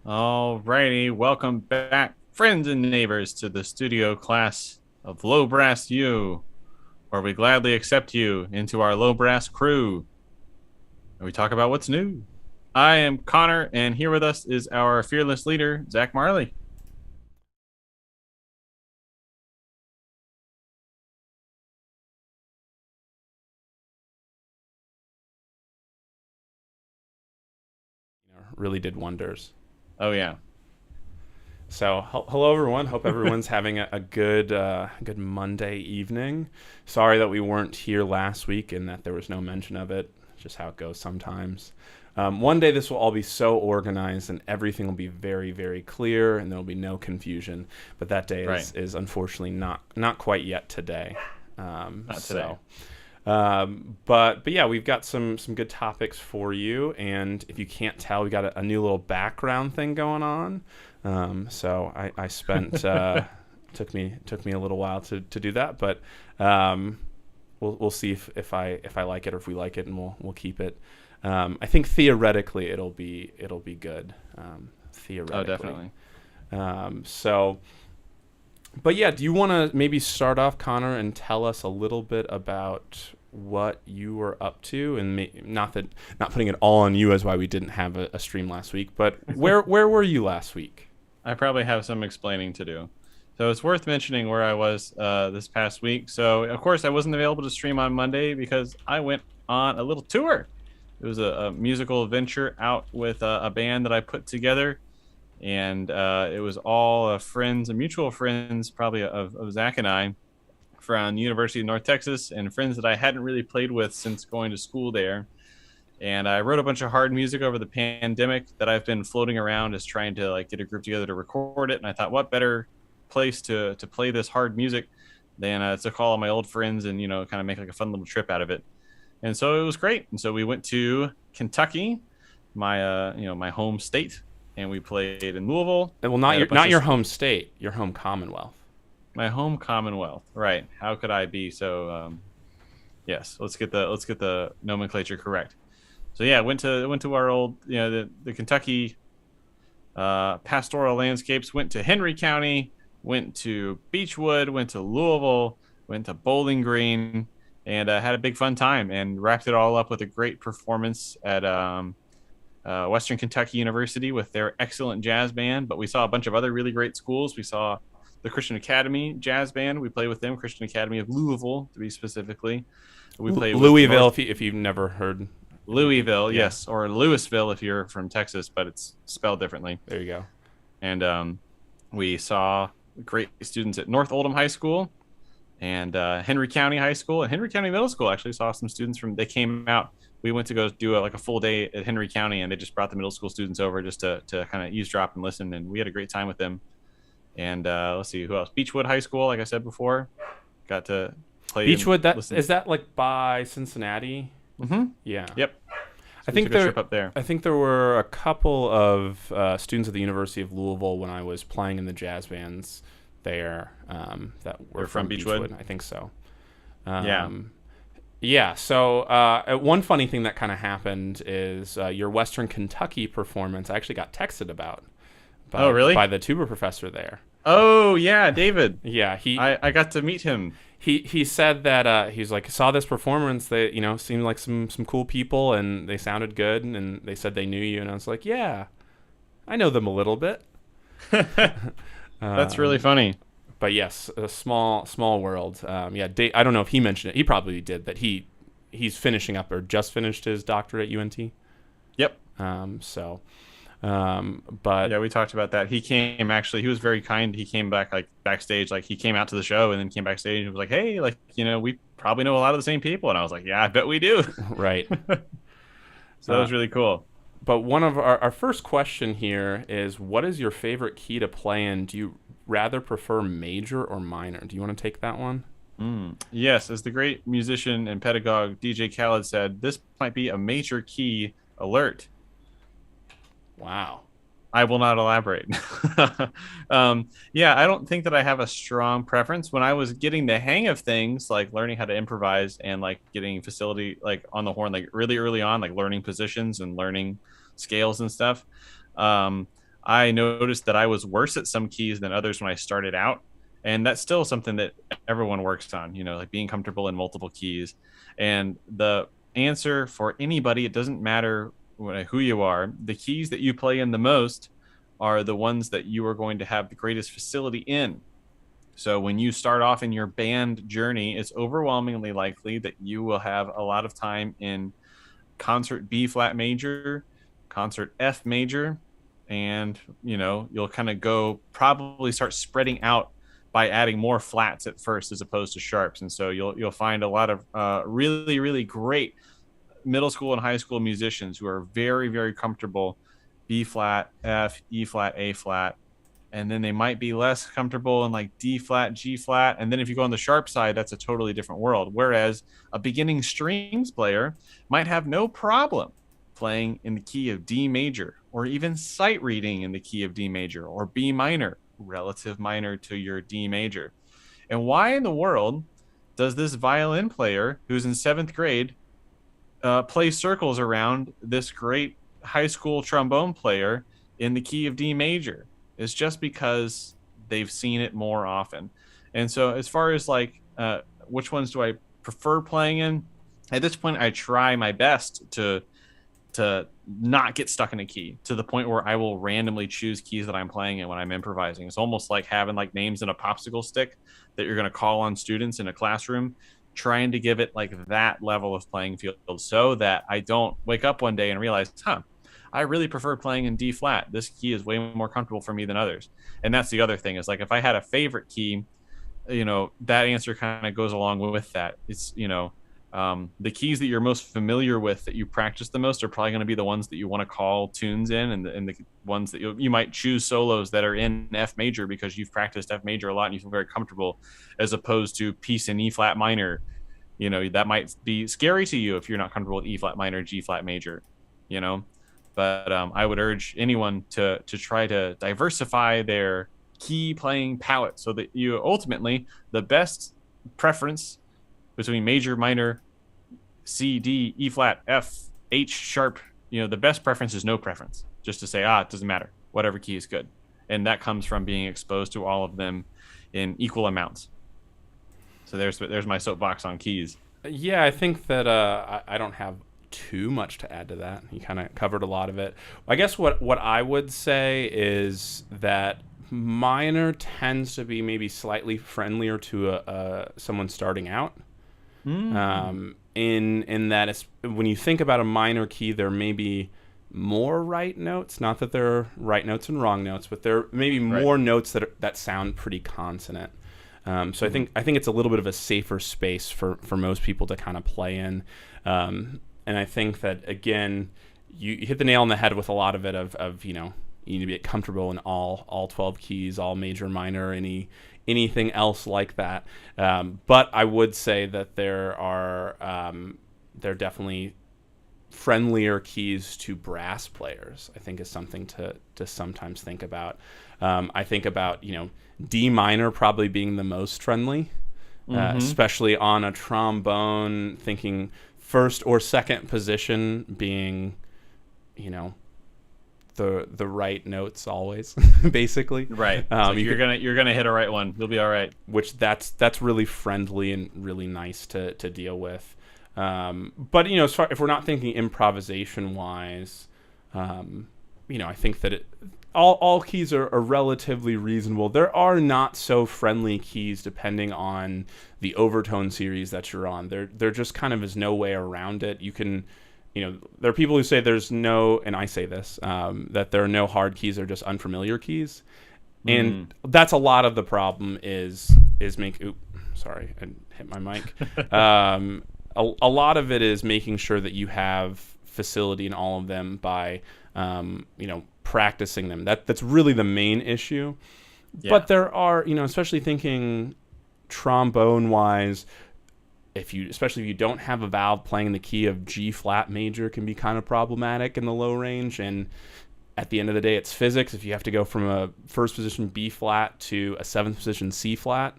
Alrighty, welcome back, friends and neighbors, to the studio class of Low Brass U, where we gladly accept you into our low brass crew, and we talk about what's new. I am Connor, and here with us is our fearless leader, Zach Marley. Really did wonders. Oh yeah. So hello everyone. Hope everyone's having a good good Monday evening. Sorry that we weren't here last week and that there was no mention of it. It's just how it goes sometimes. One day this will all be so organized and everything will be very, very clear and there will be no confusion. But that day is unfortunately not quite yet today. Not today. But yeah, we've got some good topics for you, and if you can't tell, we got a new little background thing going on. So I spent took me a little while to do that, but we'll see if I like it or if we like it, and we'll keep it. I think theoretically it'll be good. Theoretically. Oh, definitely. But yeah, do you want to maybe start off, Connor, and tell us a little bit about what you were up to, and not putting it all on you as why we didn't have a stream last week, but where were you last week? I probably have some explaining to do. So it's worth mentioning where I was this past week. So, of course, I wasn't available to stream on Monday because I went on a little tour. It was a musical adventure out with a band that I put together. And it was all friends and mutual friends, probably of Zach and I, from the University of North Texas, and friends that I hadn't really played with since going to school there. And I wrote a bunch of hard music over the pandemic that I've been floating around as trying to get a group together to record it. And I thought, what better place to play this hard music than to call all my old friends and kind of make a fun little trip out of it. And so it was great. And so we went to Kentucky, my my home state. And we played in Louisville. Well, not your home state, your home Commonwealth. My home Commonwealth, right? How could I be so? Yes, let's get the nomenclature correct. So yeah, went to our old the Kentucky pastoral landscapes. Went to Henry County. Went to Beechwood. Went to Louisville. Went to Bowling Green, and had a big fun time. And wrapped it all up with a great performance at Western Kentucky University with their excellent jazz band. But we saw a bunch of other really great schools. We saw the Christian Academy Jazz Band. We played with them, Christian Academy of Louisville, to be specifically. We played Louisville, if you've never heard. Louisville, yeah. Yes, or Louisville if you're from Texas, but it's spelled differently. There you go. And we saw great students at North Oldham High School and Henry County High School, and Henry County Middle School. Actually saw some students they came out. We went to go do a full day at Henry County, and they just brought the middle school students over just to kind of eavesdrop and listen, and we had a great time with them. And let's see, who else? Beechwood High School, like I said before, got to play. Beechwood, is that by Cincinnati? Mm-hmm. Yeah. Yep. So I think there were a couple of students at the University of Louisville when I was playing in the jazz bands there that were from Beechwood. I think so. Yeah. Yeah, so one funny thing that kind of happened is your Western Kentucky performance I actually got texted about by the tuba professor there. Oh, yeah, David. Yeah, I got to meet him. He said that he's like, saw this performance, they seemed like some cool people and they sounded good, and they said they knew you, and I was like, yeah, I know them a little bit. That's really funny. But yes, a small world. Yeah, I don't know if he mentioned it. He probably did that. He's finishing up or just finished his doctorate at UNT. Yep. So, but Yeah, we talked about that. He was very kind. He came back like backstage, like he came out to the show and then came backstage and was like, "Hey, like, we probably know a lot of the same people." And I was like, "Yeah, I bet we do." right. So that was really cool. But one of our first question here is, what is your favorite key to play in? Do you rather prefer major or minor? Do you want to take that one? Yes, as the great musician and pedagogue DJ Khaled said, this might be a major key alert. Wow. I will not elaborate. Yeah, I don't think that I have a strong preference. When I was getting the hang of things, like learning how to improvise and like getting facility like on the horn, like really early on, like learning positions and learning scales and stuff, um, I noticed that I was worse at some keys than others when I started out. And that's still something that everyone works on, like being comfortable in multiple keys. And the answer for anybody, it doesn't matter who you are, the keys that you play in the most are the ones that you are going to have the greatest facility in. So when you start off in your band journey, it's overwhelmingly likely that you will have a lot of time in concert B flat major, concert F major, and you'll kind of go probably start spreading out by adding more flats at first as opposed to sharps. And so you'll find a lot of really, really great middle school and high school musicians who are very, very comfortable B flat, F, E flat, A flat, and then they might be less comfortable in like D flat, G flat, and then if you go on the sharp side, that's a totally different world. Whereas a beginning strings player might have no problem playing in the key of D major, or even sight reading in the key of D major, or B minor, relative minor to your D major. And why in the world does this violin player who's in 7th grade play circles around this great high school trombone player in the key of D major? It's just because they've seen it more often. And so as far as like which ones do I prefer playing in, at this point I try my best to not get stuck in a key to the point where I will randomly choose keys that I'm playing in when I'm improvising. It's almost like having like names in a popsicle stick that you're going to call on students in a classroom, trying to give it like that level of playing field so that I don't wake up one day and realize, I really prefer playing in D flat. This key is way more comfortable for me than others. And that's the other thing is like if I had a favorite key, that answer kind of goes along with that. It's, the keys that you're most familiar with that you practice the most are probably going to be the ones that you want to call tunes in, and the ones that you might choose solos that are in F major because you've practiced F major a lot and you feel very comfortable, as opposed to piece in E flat minor. That might be scary to you if you're not comfortable with E flat minor, G flat major, but I would urge anyone to try to diversify their key playing palette so that you ultimately the best preference between major, minor, C, D, E flat, F, H sharp, the best preference is no preference. Just to say, it doesn't matter. Whatever key is good. And that comes from being exposed to all of them in equal amounts. So there's my soapbox on keys. Yeah, I think that I don't have too much to add to that. You kind of covered a lot of it. I guess what I would say is that minor tends to be maybe slightly friendlier to someone starting out. In that it's, when you think about a minor key, there may be more right notes. Not that there are right notes and wrong notes, but there may be more notes that sound pretty consonant. So I think it's a little bit of a safer space for most people to kind of play in. And I think that again, you hit the nail on the head with a lot of it. Of you need to be comfortable in all 12 keys, all major, minor, anything else like that. But I would say that there are definitely friendlier keys to brass players. I think is something to sometimes think about. I think about D minor probably being the most friendly, especially on a trombone. Thinking first or second position being, the right notes always, basically. Right. You're gonna hit a right one. You'll be all right. Which that's really friendly and really nice to deal with. But as far if we're not thinking improvisation wise, I think that all keys are relatively reasonable. There are not so friendly keys depending on the overtone series that you're on. There just kind of is no way around it. You can, there are people who say there's no, and I say this, that there are no hard keys, they're just unfamiliar keys. And that's a lot of the problem is sorry, I hit my mic. A lot of it is making sure that you have facility in all of them by, practicing them. That's really the main issue. Yeah. But there are, especially thinking trombone wise, especially if you don't have a valve playing the key of G flat major, can be kind of problematic in the low range. And at the end of the day, it's physics. If you have to go from a first position B flat to a seventh position C flat,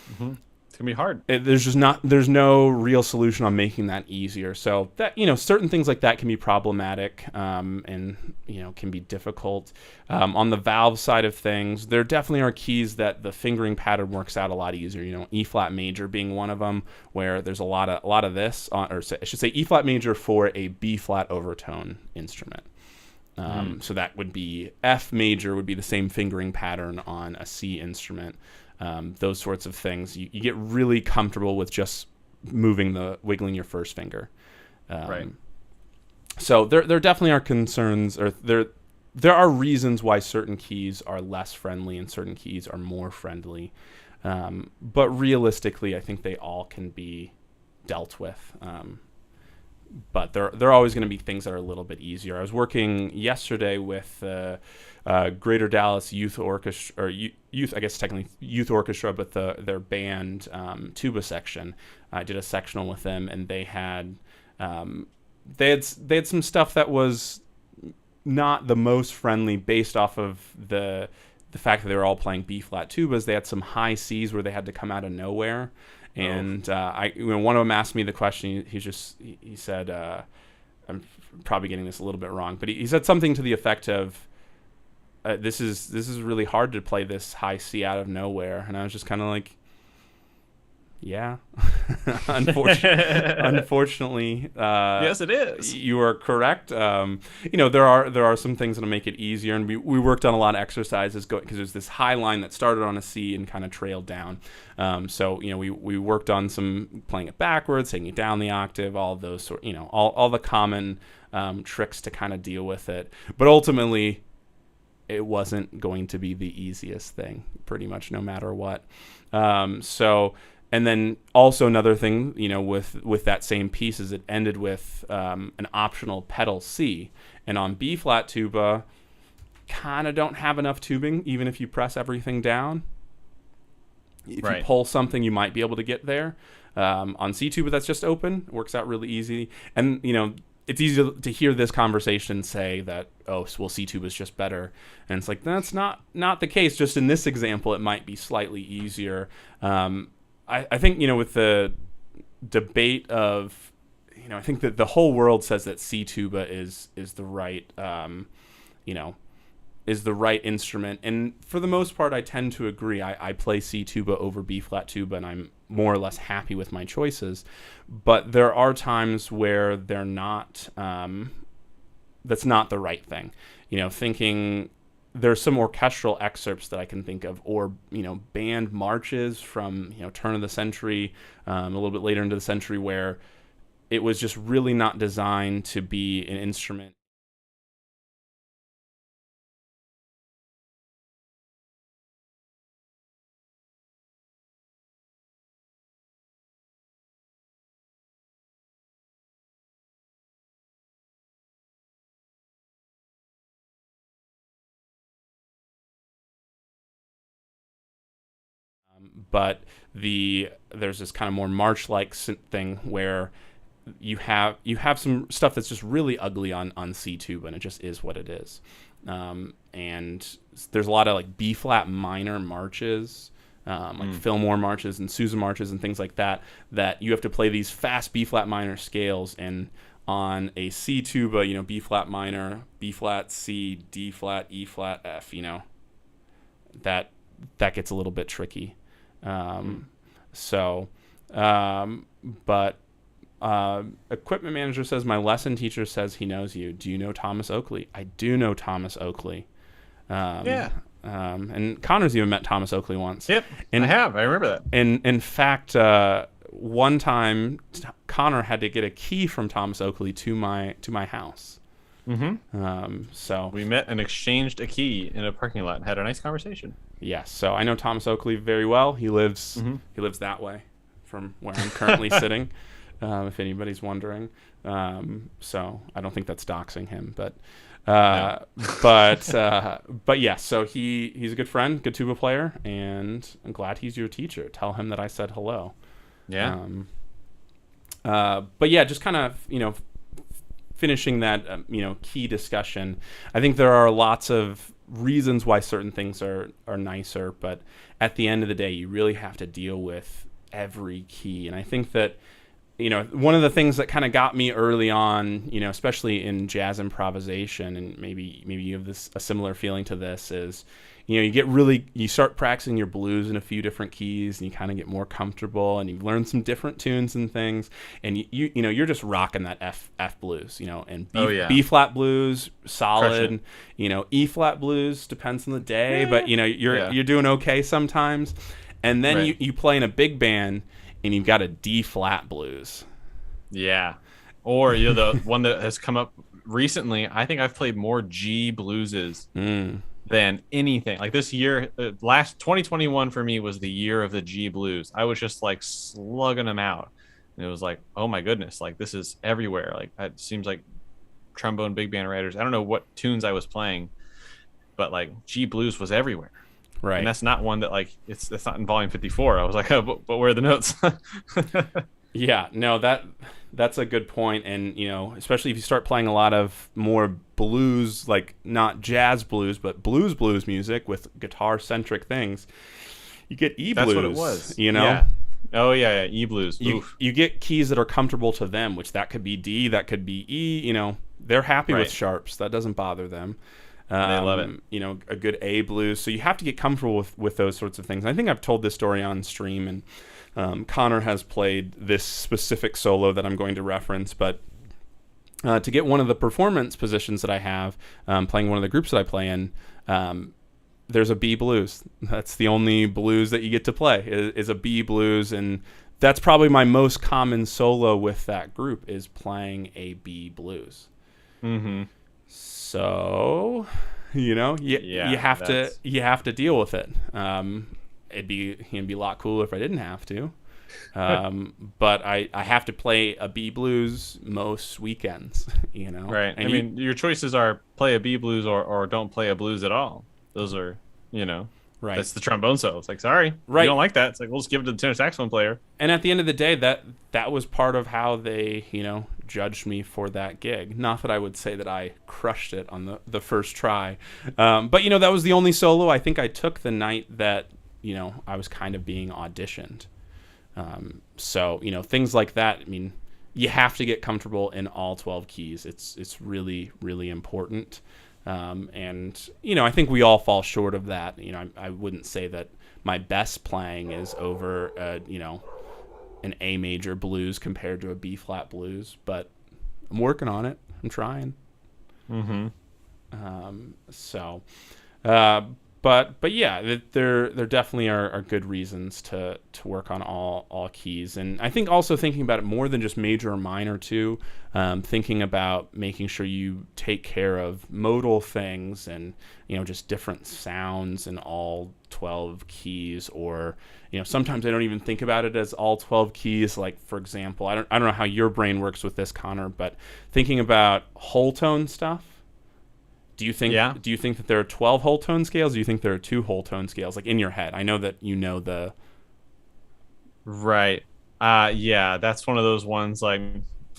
it's gonna be hard. There's no real solution on making that easier. So that, certain things like that can be problematic, and can be difficult. On the valve side of things, there definitely are keys that the fingering pattern works out a lot easier. E flat major being one of them, where there's a lot of this, or I should say E flat major for a B flat overtone instrument. So that would be F major would be the same fingering pattern on a C instrument. Those sorts of things. You get really comfortable with just wiggling your first finger. Right. So there definitely are concerns, or there are reasons why certain keys are less friendly and certain keys are more friendly. But realistically, I think they all can be dealt with. But there are always going to be things that are a little bit easier. I was working yesterday with Greater Dallas Youth Orchestra, or youth, I guess technically Youth Orchestra, but their band tuba section. I did a sectional with them, and they had some stuff that was not the most friendly based off of the fact that they were all playing B flat tubas. They had some high C's where they had to come out of nowhere. And one of them asked me the question. He said, I'm probably getting this a little bit wrong, but he said something to the effect of, "This is really hard to play this high C out of nowhere." And I was just kind of like, "Yeah, unfortunately, yes, it is. You are correct. There are some things that'll make it easier, and we worked on a lot of exercises because there's this high line that started on a C and kind of trailed down. So we worked on some playing it backwards, taking it down the octave, all of those all the common tricks to kind of deal with it. But ultimately, it wasn't going to be the easiest thing, pretty much no matter what. And then also another thing, with that same piece is it ended with an optional pedal C. And on B flat tuba, kind of don't have enough tubing, even if you press everything down. If you pull something, you might be able to get there. On C tuba, that's just open. It works out really easy. And, it's easy to hear this conversation say that, C tuba is just better. And it's like, that's not the case. Just in this example, it might be slightly easier. I think, with the debate of, I think that the whole world says that C tuba is the right, is the right instrument. And for the most part, I tend to agree. I play C tuba over B flat tuba, and I'm more or less happy with my choices. But there are times where they're not, that's not the right thing. Thinking there's some orchestral excerpts that I can think of, or band marches from turn of the century, a little bit later into the century, where it was just really not designed to be an instrument. But there's this kind of more march-like thing where you have some stuff that's just really ugly on C tuba, and it just is what it is. And there's a lot of like B flat minor marches, like Fillmore marches and Sousa marches and things like that you have to play these fast B flat minor scales, and on a C tuba, B flat minor, B flat C, D flat, E flat, F, that gets a little bit tricky. But equipment manager says, my lesson teacher says he knows you. Do you know Thomas Oakley? I do know Thomas Oakley. Yeah. And Connor's even met Thomas Oakley once. Yep. And I have. I remember that. in fact, one time Connor had to get a key from Thomas Oakley to my house. So We met and exchanged a key in a parking lot and had a nice conversation. yes, so I know Thomas Oakley very well. He lives that way from where I'm currently sitting. If anybody's wondering, so I don't think that's doxing him, but No. but yeah. So he's a good friend, good tuba player, and I'm glad he's your teacher. Tell him that I said hello. Yeah. But yeah, just kind of finishing that key discussion. I think there are lots of reasons why certain things are nicer, but at the end of the day, you really have to deal with every key. And I think that one of the things that kind of got me early on, especially in jazz improvisation, and maybe you have a similar feeling to this, is you start practicing your blues in a few different keys, and you kind of get more comfortable, and you learn some different tunes and things, and you're just rocking that F blues, and B flat blues, solid, E flat blues depends on the day, but you're doing okay sometimes, and then Right. you play in a big band, and you've got a D flat blues. Yeah. Or the one that has come up recently. I think I've played more G blueses than anything. Like this year, last 2021 for me was the year of the G blues. I was just like slugging them out, and it was like, oh my goodness, like this is everywhere. Like it seems like trombone big band writers. I don't know what tunes I was playing, but like G blues was everywhere. Right. And that's not one that like it's not in volume 54. I was like, oh, but where are the notes? Yeah, no, that's a good point. And especially if you start playing a lot of more blues, like not jazz blues, but blues music with guitar centric things, you get E blues. That's what it was. Yeah. Oh yeah, E blues. You get keys that are comfortable to them, which that could be D, that could be E. They're happy with sharps. That doesn't bother them. They love it. A good A blues. So you have to get comfortable with those sorts of things. I think I've told this story on stream, and Connor has played this specific solo that I'm going to reference. But to get one of the performance positions that I have, playing one of the groups that I play in, there's a B blues. That's the only blues that you get to play is a B blues, and that's probably my most common solo with that group is playing a B blues. Mm-hmm. So, you have to deal with it. It'd be a lot cooler if I didn't have to. But I have to play a B blues most weekends, Right. And I mean, your choices are play a B blues or don't play a blues at all. Those are, right. That's the trombone solo. It's like, sorry, right. You don't like that. It's like, we'll just give it to the tenor saxophone player. And at the end of the day, that was part of how they, judged me for that gig. Not that I would say that I crushed it on the first try. But, that was the only solo I think I took the night that, I was kind of being auditioned. So, things like that, I mean, you have to get comfortable in all 12 keys. It's really, really important. And, I think we all fall short of that. I wouldn't say that my best playing is over, an A major blues compared to a B flat blues, but I'm working on it. I'm trying. Mm-hmm. But yeah, there definitely are good reasons to work on all keys, and I think also thinking about it more than just major or minor too, thinking about making sure you take care of modal things and just different sounds in all 12 keys, or sometimes I don't even think about it as all 12 keys. Like for example, I don't know how your brain works with this, Connor, but thinking about whole tone stuff. Do you think that there are 12 whole tone scales? Or do you think there are 2 whole tone scales, like in your head? I know that the Right. Yeah, that's one of those ones. Like,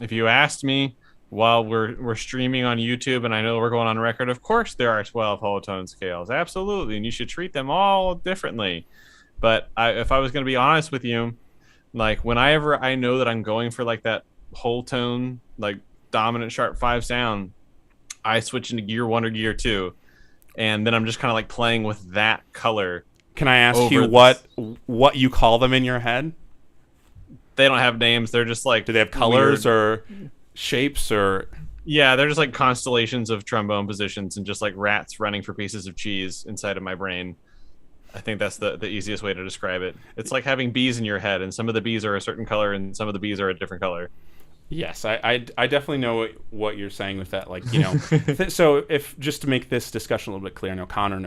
if you asked me while we're streaming on YouTube, and I know we're going on record, of course there are 12 whole tone scales, absolutely, and you should treat them all differently. But if I was going to be honest with you, like whenever I know that I'm going for like that whole tone, like dominant sharp 5 sound, I switch into gear 1 or gear 2, and then I'm just kind of like playing with that color. Can I ask you what you call them in your head? They don't have names. They're just like, do they have colors or shapes or? Yeah, they're just like constellations of trombone positions and just like rats running for pieces of cheese inside of my brain. I think that's the easiest way to describe it. It's like having bees in your head, and some of the bees are a certain color, and some of the bees are a different color. Yes, I definitely know what you're saying with that. Like, so if just to make this discussion a little bit clear, I know Connor and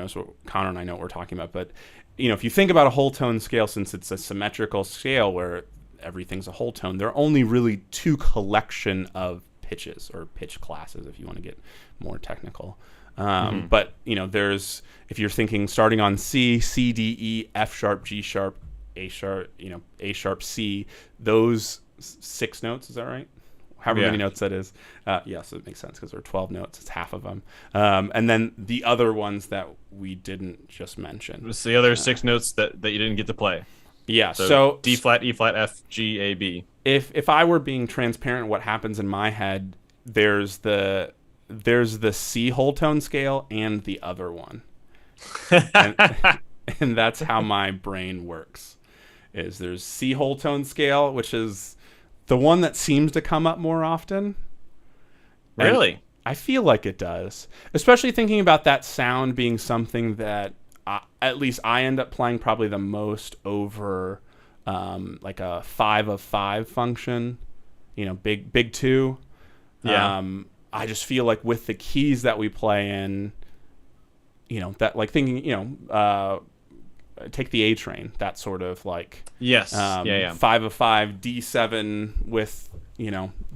I know what we're talking about, but if you think about a whole tone scale, since it's a symmetrical scale where everything's a whole tone, there are only really two collection of pitches or pitch classes, if you want to get more technical. But there's if you're thinking starting on C, C, D, E, F sharp, G sharp, A sharp, A sharp, C, those 6 notes, is that right? However many notes that is. Yes, it makes sense because there are 12 notes. It's half of them. And then the other ones that we didn't just mention. It's the other 6 notes that you didn't get to play. Yeah, so D flat, E flat, F, G, A, B. If I were being transparent, what happens in my head, there's the C whole tone scale and the other one. and, and that's how my brain works. Is there's C whole tone scale, which is the one that seems to come up more often. Really? And I feel like it does. Especially thinking about that sound being something that at least I end up playing probably the most over like a 5 of 5 function, big 2. Yeah. I just feel like with the keys that we play in, that like thinking, take the A train, that sort of like yes, yeah. 5 of 5 D7 with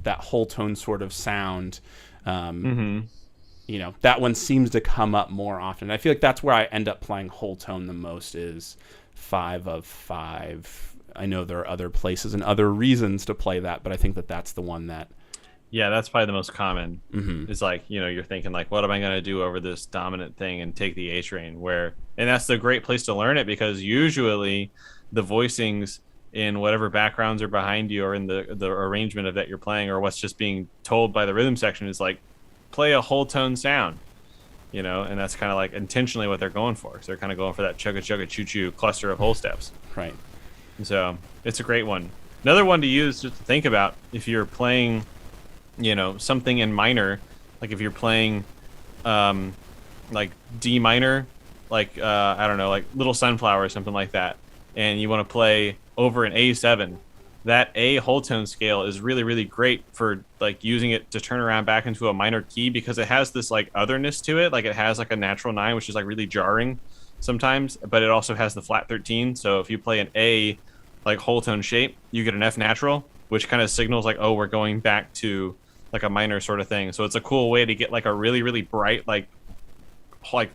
that whole tone sort of sound. That one seems to come up more often. I feel like that's where I end up playing whole tone the most is 5 of 5. I know there are other places and other reasons to play that, but I think that that's the one that. Yeah, that's probably the most common. It's like, you're thinking like, what am I going to do over this dominant thing and take the A train and that's the great place to learn it because usually the voicings in whatever backgrounds are behind you or in the arrangement of that you're playing or what's just being told by the rhythm section is like, play a whole tone sound, and that's kind of like intentionally what they're going for. So they're kind of going for that chugga chugga choo choo cluster of whole steps. Right. And so it's a great one. Another one to use just to think about if you're playing something in minor, like if you're playing like D minor, like I don't know, like Little Sunflower or something like that, and you want to play over an A7, that A whole tone scale is really, really great for like using it to turn around back into a minor key because it has this like otherness to it, like it has like a natural 9, which is like really jarring sometimes, but it also has the flat 13. So if you play an A like whole tone shape, you get an F natural, which kind of signals like, oh, we're going back to like a minor sort of thing. So it's a cool way to get like a really, really bright like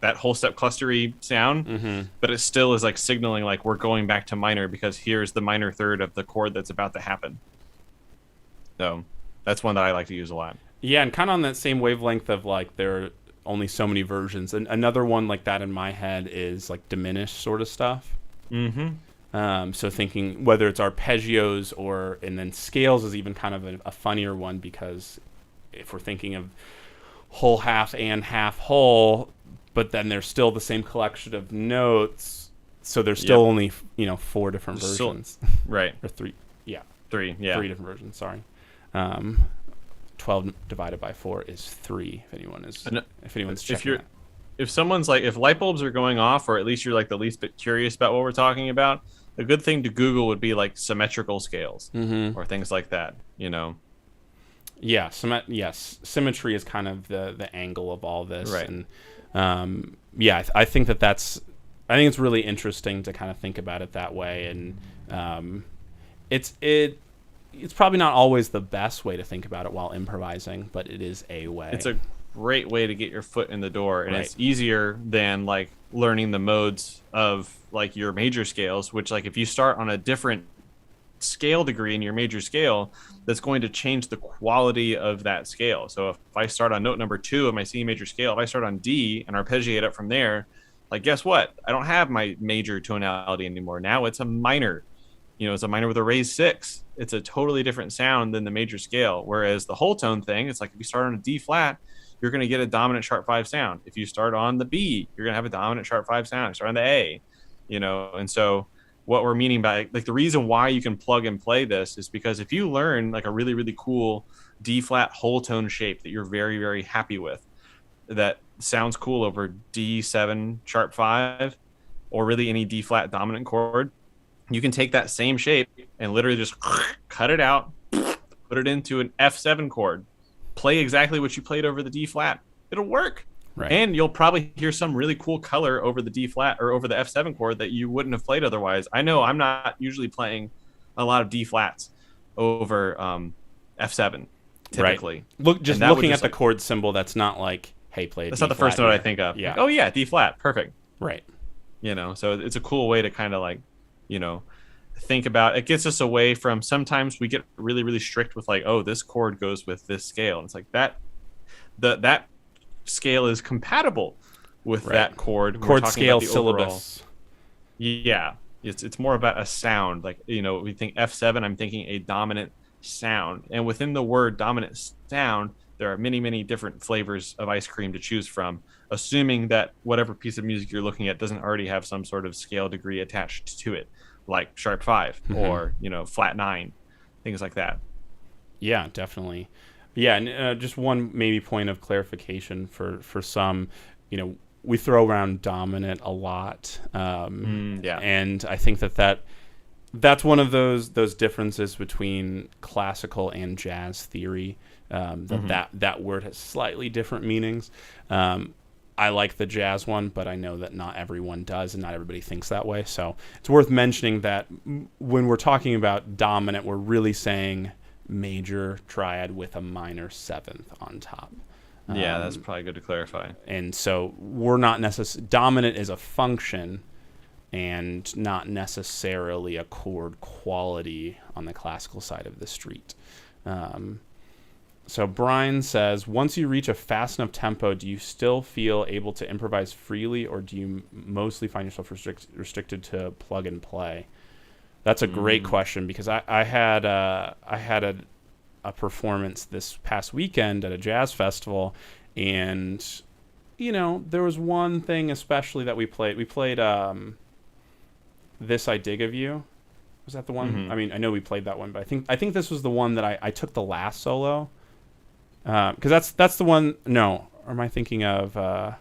that whole step clustery sound, but it still is like signaling like we're going back to minor because here's the minor third of the chord that's about to happen. So that's one that I like to use a lot. Yeah, and kind of on that same wavelength of like there are only so many versions. And another one like that in my head is like diminished sort of stuff. So thinking whether it's arpeggios and then scales is even kind of a funnier one because if we're thinking of whole half and half whole, but then there's still the same collection of notes, so there's still only 4 different versions, right? Or 3, yeah, 3 different versions. Sorry, 12 divided by 4 is 3. If anyone's checking that. If someone's like, if light bulbs are going off, or at least you're like the least bit curious about what we're talking about, a good thing to Google would be like symmetrical scales or things like that. Yeah, symmetry is kind of the angle of all this, right? And I think I think it's really interesting to kind of think about it that way, and it's probably not always the best way to think about it while improvising, but it is a way. It's a great way to get your foot in the door, and it's easier than like learning the modes of like your major scales, which like if you start on a different scale degree in your major scale, that's going to change the quality of that scale. So if I start on note number 2 of my C major scale, if I start on D and arpeggiate up from there, like guess what? I don't have my major tonality anymore. Now it's a minor. It's a minor with a raised 6. It's a totally different sound than the major scale. Whereas the whole tone thing, it's like if you start on a D flat, you're going to get a dominant sharp 5 sound. If you start on the B, you're going to have a dominant sharp 5 sound. You start on the A, and so what we're meaning by like the reason why you can plug and play this is because if you learn like a really really cool D flat whole tone shape that you're very very happy with, that sounds cool over D7 sharp 5 or really any D flat dominant chord, you can take that same shape and literally just cut it out, put it into an F7 chord, play exactly what you played over the D flat. It'll work. Right. And you'll probably hear some really cool color over the D flat or over the F7 chord that you wouldn't have played otherwise. I know I'm not usually playing a lot of D flats over F7 typically. Right. Just looking at the chord symbol, that's not like, hey, play a that's D not the first note here. I think of. Yeah. Like, oh yeah, D flat, perfect. Right. So it's a cool way to kind of like, think about it. Gets us away from sometimes we get really really strict with like, oh, this chord goes with this scale, and it's like that scale is compatible with that chord. Chord scale syllabus. Yeah, it's more about a sound. Like we think F7, I'm thinking a dominant sound, and within the word dominant sound, there are many many different flavors of ice cream to choose from, assuming that whatever piece of music you're looking at doesn't already have some sort of scale degree attached to it, like sharp 5 or flat 9, things like that. Yeah, definitely. Yeah, and just one maybe point of clarification for some, we throw around dominant a lot, and I think that's one of those differences between classical and jazz theory. That word has slightly different meanings. I like the jazz one, but I know that not everyone does, and not everybody thinks that way. So it's worth mentioning that when we're talking about dominant, we're really saying major triad with a minor seventh on top. Yeah, that's probably good to clarify. And so we're not dominant is a function and not necessarily a chord quality on the classical side of the street. So Brian says, once you reach a fast enough tempo, do you still feel able to improvise freely, or do you mostly find yourself restricted to plug and play? That's a great question, because I had a performance this past weekend at a jazz festival, and there was one thing especially that we played. We played This I Dig of You. Was that the one? I mean, I know we played that one, but I think this was the one that I took the last solo. Because that's the one. No, or am I thinking of? That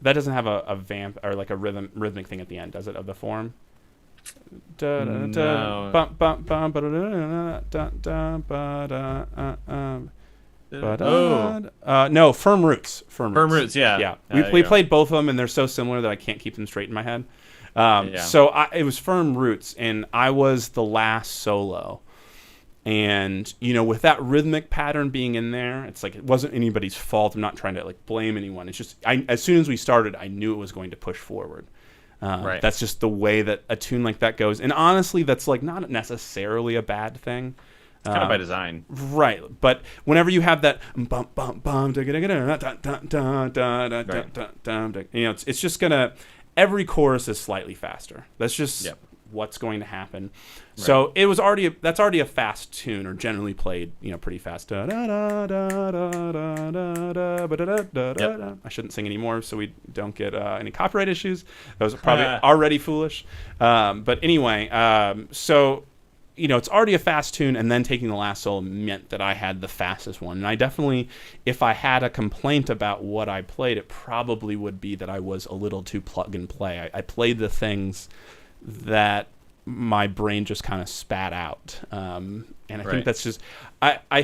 doesn't have a vamp or like a rhythmic thing at the end, does it? Of the form. No. No, Firm Roots. Firm Roots, yeah. Yeah. We played both of them, and they're so similar that I can't keep them straight in my head. So it was Firm Roots, and I was the last solo. And with that rhythmic pattern being in there, it's like it wasn't anybody's fault. I'm not trying to like blame anyone. It's just as soon as we started, I knew it was going to push forward. Right. That's just the way that a tune like that goes. And honestly, that's like not necessarily a bad thing. It's kind of by design. Right. But whenever you have that it's just gonna, every chorus is slightly faster. That's just what's going to happen. Right. So that's already a fast tune, or generally played, pretty fast. I shouldn't sing anymore so we don't get any copyright issues. That was probably already foolish. But anyway, so it's already a fast tune, and then taking the last solo meant that I had the fastest one. And I definitely, if I had a complaint about what I played, it probably would be that I was a little too plug and play. I played the things that my brain just kind of spat out, and I think that's just I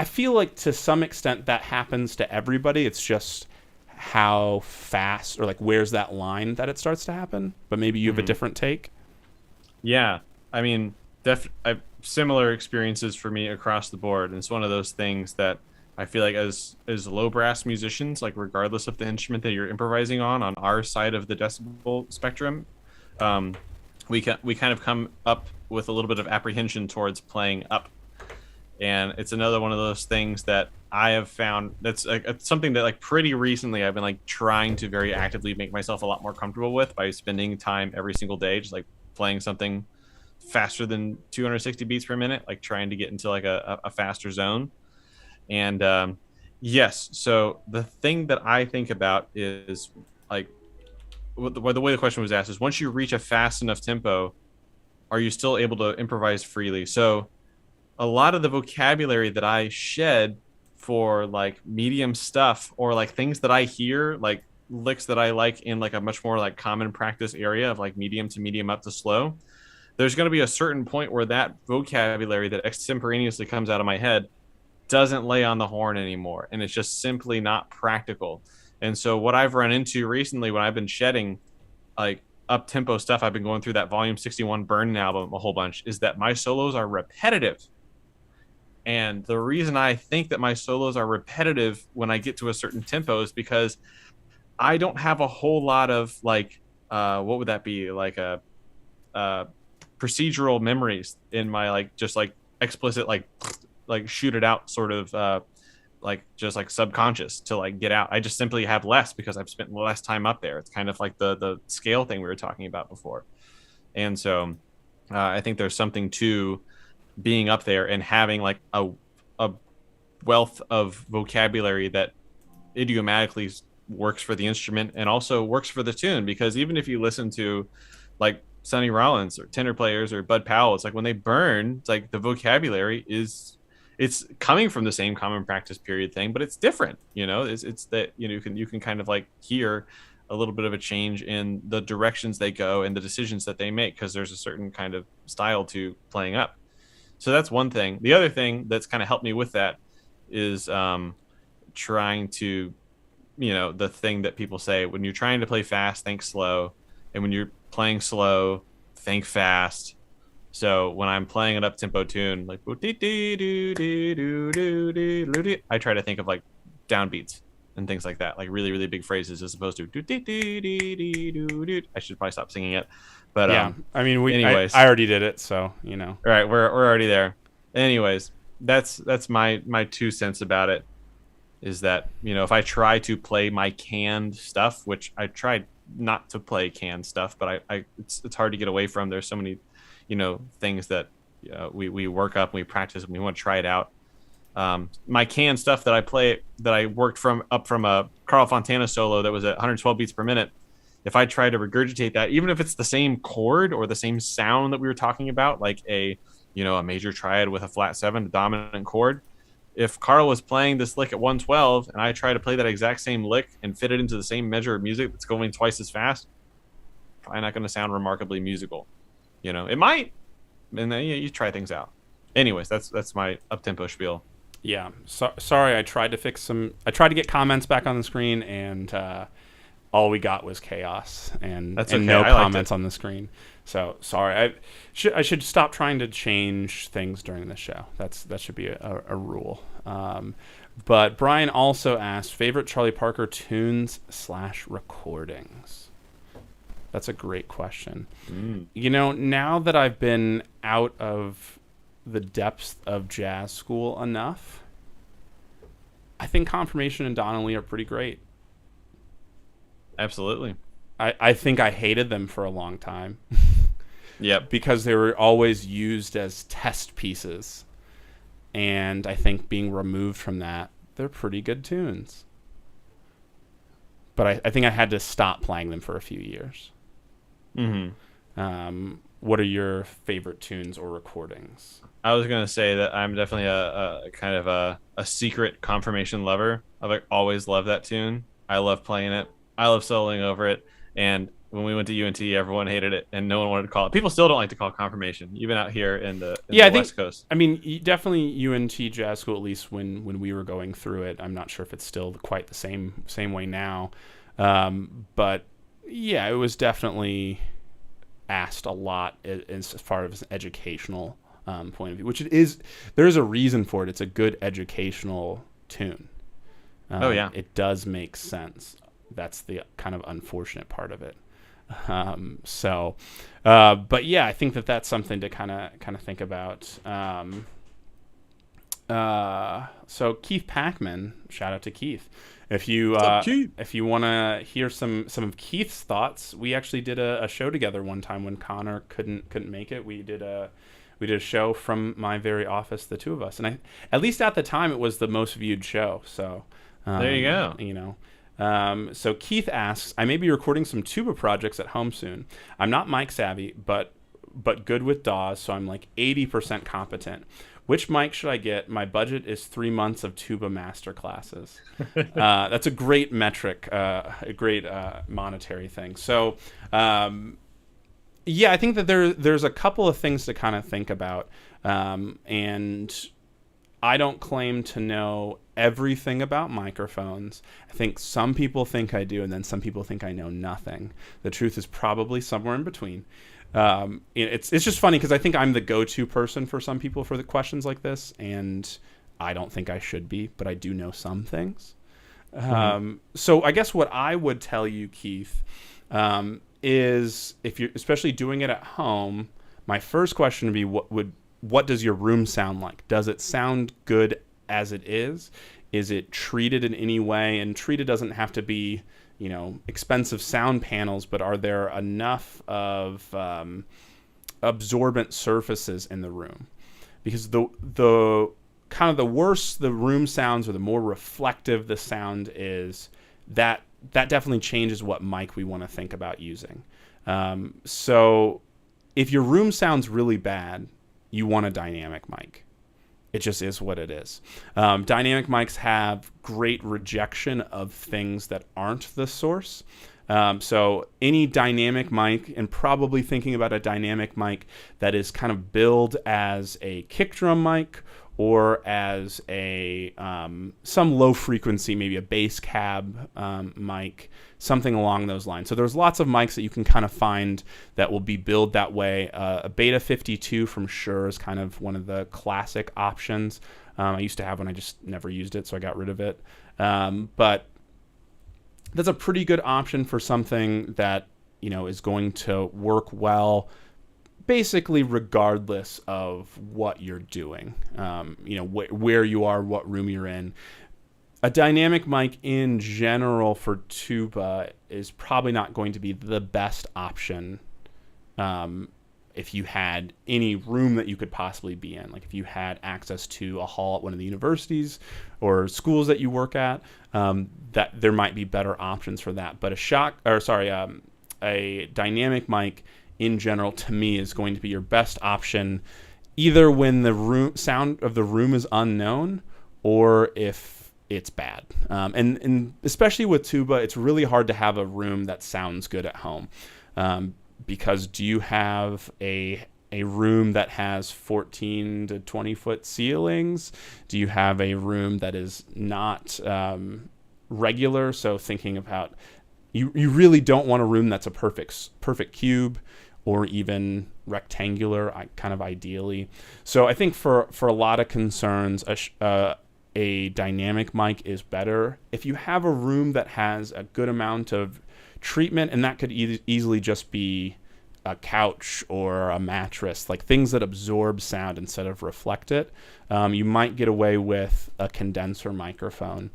feel like to some extent that happens to everybody. It's just how fast, or like where's that line that it starts to happen. But maybe you have a different take. Yeah, I mean, similar experiences for me across the board. And it's one of those things that I feel like as low brass musicians, like regardless of the instrument that you're improvising on our side of the decibel spectrum, we kind of come up with a little bit of apprehension towards playing up. And it's another one of those things that I have found that's it's something that like pretty recently I've been like trying to very actively make myself a lot more comfortable with by spending time every single day just like playing something faster than 260 beats per minute, like trying to get into like a faster zone. And yes, so the thing that I think about is like the way the question was asked is, once you reach a fast enough tempo, are you still able to improvise freely? So a lot of the vocabulary that I shed for like medium stuff, or like things that I hear, like licks that I like in like a much more like common practice area of like medium to medium up to slow, there's going to be a certain point where that vocabulary that extemporaneously comes out of my head doesn't lay on the horn anymore, and it's just simply not practical. And so what I've run into recently when I've been shedding like up tempo stuff, I've been going through that Volume 61 Burning album a whole bunch, is that my solos are repetitive. And the reason I think that my solos are repetitive when I get to a certain tempo is because I don't have a whole lot of like what would that be, like a uh procedural memories in my like just like explicit like shoot it out sort of like just like subconscious to like get out. I just simply have less because I've spent less time up there. It's kind of like the scale thing we were talking about before. And so I think there's something to being up there and having like a wealth of vocabulary that idiomatically works for the instrument and also works for the tune. Because even if you listen to like Sonny Rollins or tenor players or Bud Powell, it's like when they burn, it's like the vocabulary is, it's coming from the same common practice period thing, but it's different. It's that you can kind of like hear a little bit of a change in the directions they go and the decisions that they make, because there's a certain kind of style to playing up. So that's one thing. The other thing that's kind of helped me with that is trying to, the thing that people say when you're trying to play fast, think slow, and when you're playing slow, think fast. So when I'm playing an up tempo tune, like I try to think of like downbeats and things like that, like really, really big phrases, as opposed to I should probably stop singing it. But yeah, I mean, anyways, I already did it, so All right, we're already there. Anyways, that's my 2 cents about it. Is that if I try to play my canned stuff, which I tried not to play canned stuff, but it's hard to get away from. There's so many things that we work up and we practice and we want to try it out. My canned stuff that I play, that I worked from a Carl Fontana solo that was at 112 beats per minute. If I try to regurgitate that, even if it's the same chord or the same sound that we were talking about, like a major triad with a flat 7, the dominant chord, if Carl was playing this lick at 112 and I try to play that exact same lick and fit it into the same measure of music that's going twice as fast, probably not going to sound remarkably musical. It might, and then you try things out. Anyways, that's my up-tempo spiel. Yeah. Sorry, I tried to get comments back on the screen, and all we got was chaos and no comments on the screen. So sorry. I should stop trying to change things during the show. That should be a rule. But Brian also asked favorite Charlie Parker tunes / recordings. That's a great question. Now that I've been out of the depths of jazz school enough, I think Confirmation and Donnelly are pretty great. Absolutely. I think I hated them for a long time. Yep. Because they were always used as test pieces. And I think being removed from that, they're pretty good tunes. But I think I had to stop playing them for a few years. Mm-hmm. What are your favorite tunes or recordings? I was going to say that I'm definitely a kind of a secret Confirmation lover. I've like always loved that tune. I love playing it. I love soloing over it. And when we went to UNT, everyone hated it, and no one wanted to call it. People still don't like to call Confirmation, even out here in the West Coast. I mean, definitely UNT Jazz School, at least when we were going through it. I'm not sure if it's still quite the same way now. But, yeah, it was definitely asked a lot as far as an educational point of view, which it is. There is a reason for it. It's a good educational tune. Oh, yeah. It does make sense. That's the kind of unfortunate part of it. But yeah, I think that's something to kind of think about. So Keith Packman, shout out to Keith. If you want to hear some of Keith's thoughts, we actually did a show together one time when Connor couldn't make it. We did a show from my very office, the two of us, and at least at the time it was the most viewed show. So there you go. So Keith asks, I may be recording some tuba projects at home soon. I'm not mic savvy, but good with DAWs, so I'm like 80% competent. Which mic should I get? My budget is 3 months of tuba master classes. That's a great metric, a great monetary thing. So, yeah, I think that there's a couple of things to kind of think about, and I don't claim to know everything about microphones. I think some people think I do, and then some people think I know nothing. The truth is probably somewhere in between. It's just funny because I think I'm the go-to person for some people for the questions like this, and I don't think I should be, but I do know some things. So I guess what I would tell you, Keith, is if you're especially doing it at home, my first question would be what does your room sound like? Does it sound good as it is? Is it treated in any way? And treated doesn't have to be, expensive sound panels, but are there enough of absorbent surfaces in the room? Because the kind of the worse the room sounds or the more reflective the sound is, that definitely changes what mic we want to think about using. So if your room sounds really bad, you want a dynamic mic. It just is what it is. Dynamic mics have great rejection of things that aren't the source. So any dynamic mic, and probably thinking about a dynamic mic that is kind of billed as a kick drum mic or as a some low frequency, maybe a bass cab mic, something along those lines. So there's lots of mics that you can kind of find that will be billed that way. A Beta 52 from Shure is kind of one of the classic options. I used to have one, I just never used it, so I got rid of it. But that's a pretty good option for something that is going to work well, basically regardless of what you're doing, where you are, what room you're in. A dynamic mic in general for tuba is probably not going to be the best option if you had any room that you could possibly be in. Like if you had access to a hall at one of the universities or schools that you work at, that there might be better options for that. But a dynamic mic in general, to me, is going to be your best option, either when the sound of the room is unknown or if it's bad. And especially with tuba, it's really hard to have a room that sounds good at home. Because do you have a room that has 14 to 20 foot ceilings? Do you have a room that is not regular? So thinking about, you really don't want a room that's a perfect cube or even rectangular, kind of ideally. So I think for a lot of concerns, a dynamic mic is better. If you have a room that has a good amount of treatment, and that could easily just be a couch or a mattress, like things that absorb sound instead of reflect it, you might get away with a condenser microphone.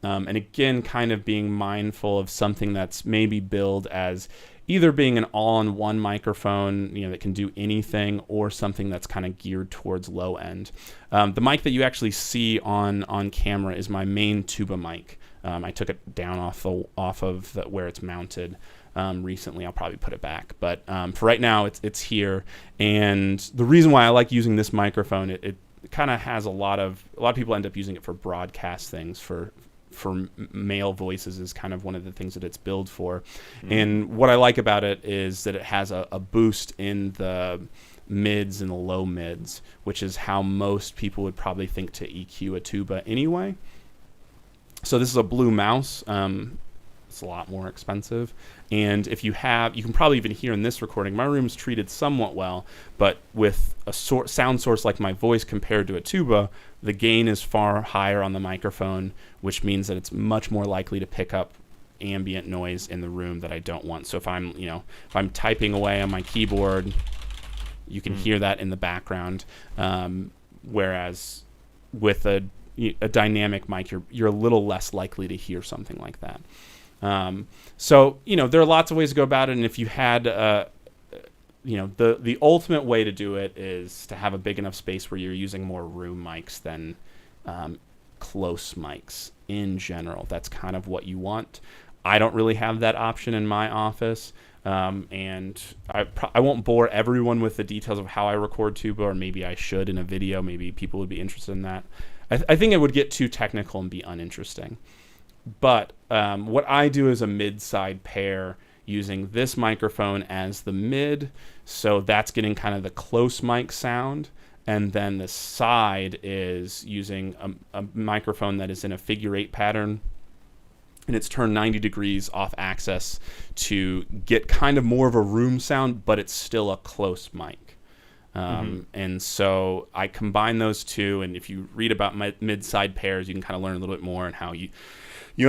And again, kind of being mindful of something that's maybe billed as either being an all-in-one microphone, that can do anything, or something that's kind of geared towards low end. The mic that you actually see on camera is my main tuba mic. I took it down off of where it's mounted recently. I'll probably put it back, but for right now, it's here. And the reason why I like using this microphone, it kind of has a lot of people end up using it for broadcast things, for male voices is kind of one of the things that it's billed for. And what I like about it is that it has a boost in the mids and the low mids, which is how most people would probably think to EQ a tuba anyway. So this is a Blue Mouse. It's a lot more expensive. And if you can probably even hear in this recording, my room's treated somewhat well, but with a sound source like my voice compared to a tuba, the gain is far higher on the microphone, which means that it's much more likely to pick up ambient noise in the room that I don't want. So if I'm typing away on my keyboard, you can hear that in the background. Whereas with a dynamic mic, you're a little less likely to hear something like that. So there are lots of ways to go about it, and if you had the ultimate way to do it is to have a big enough space where you're using more room mics than close mics in general. That's kind of what you want. I don't really have that option in my office. And I won't bore everyone with the details of how I record tuba, or maybe I should in a video. Maybe people would be interested in that. I think it would get too technical and be uninteresting. But what I do is a mid-side pair using this microphone as the mid. So that's getting kind of the close mic sound. And then the side is using a microphone that is in a figure 8 pattern. And it's turned 90 degrees off axis to get kind of more of a room sound, but it's still a close mic. And so I combine those two, and if you read about mid-side pairs, you can kind of learn a little bit more on how you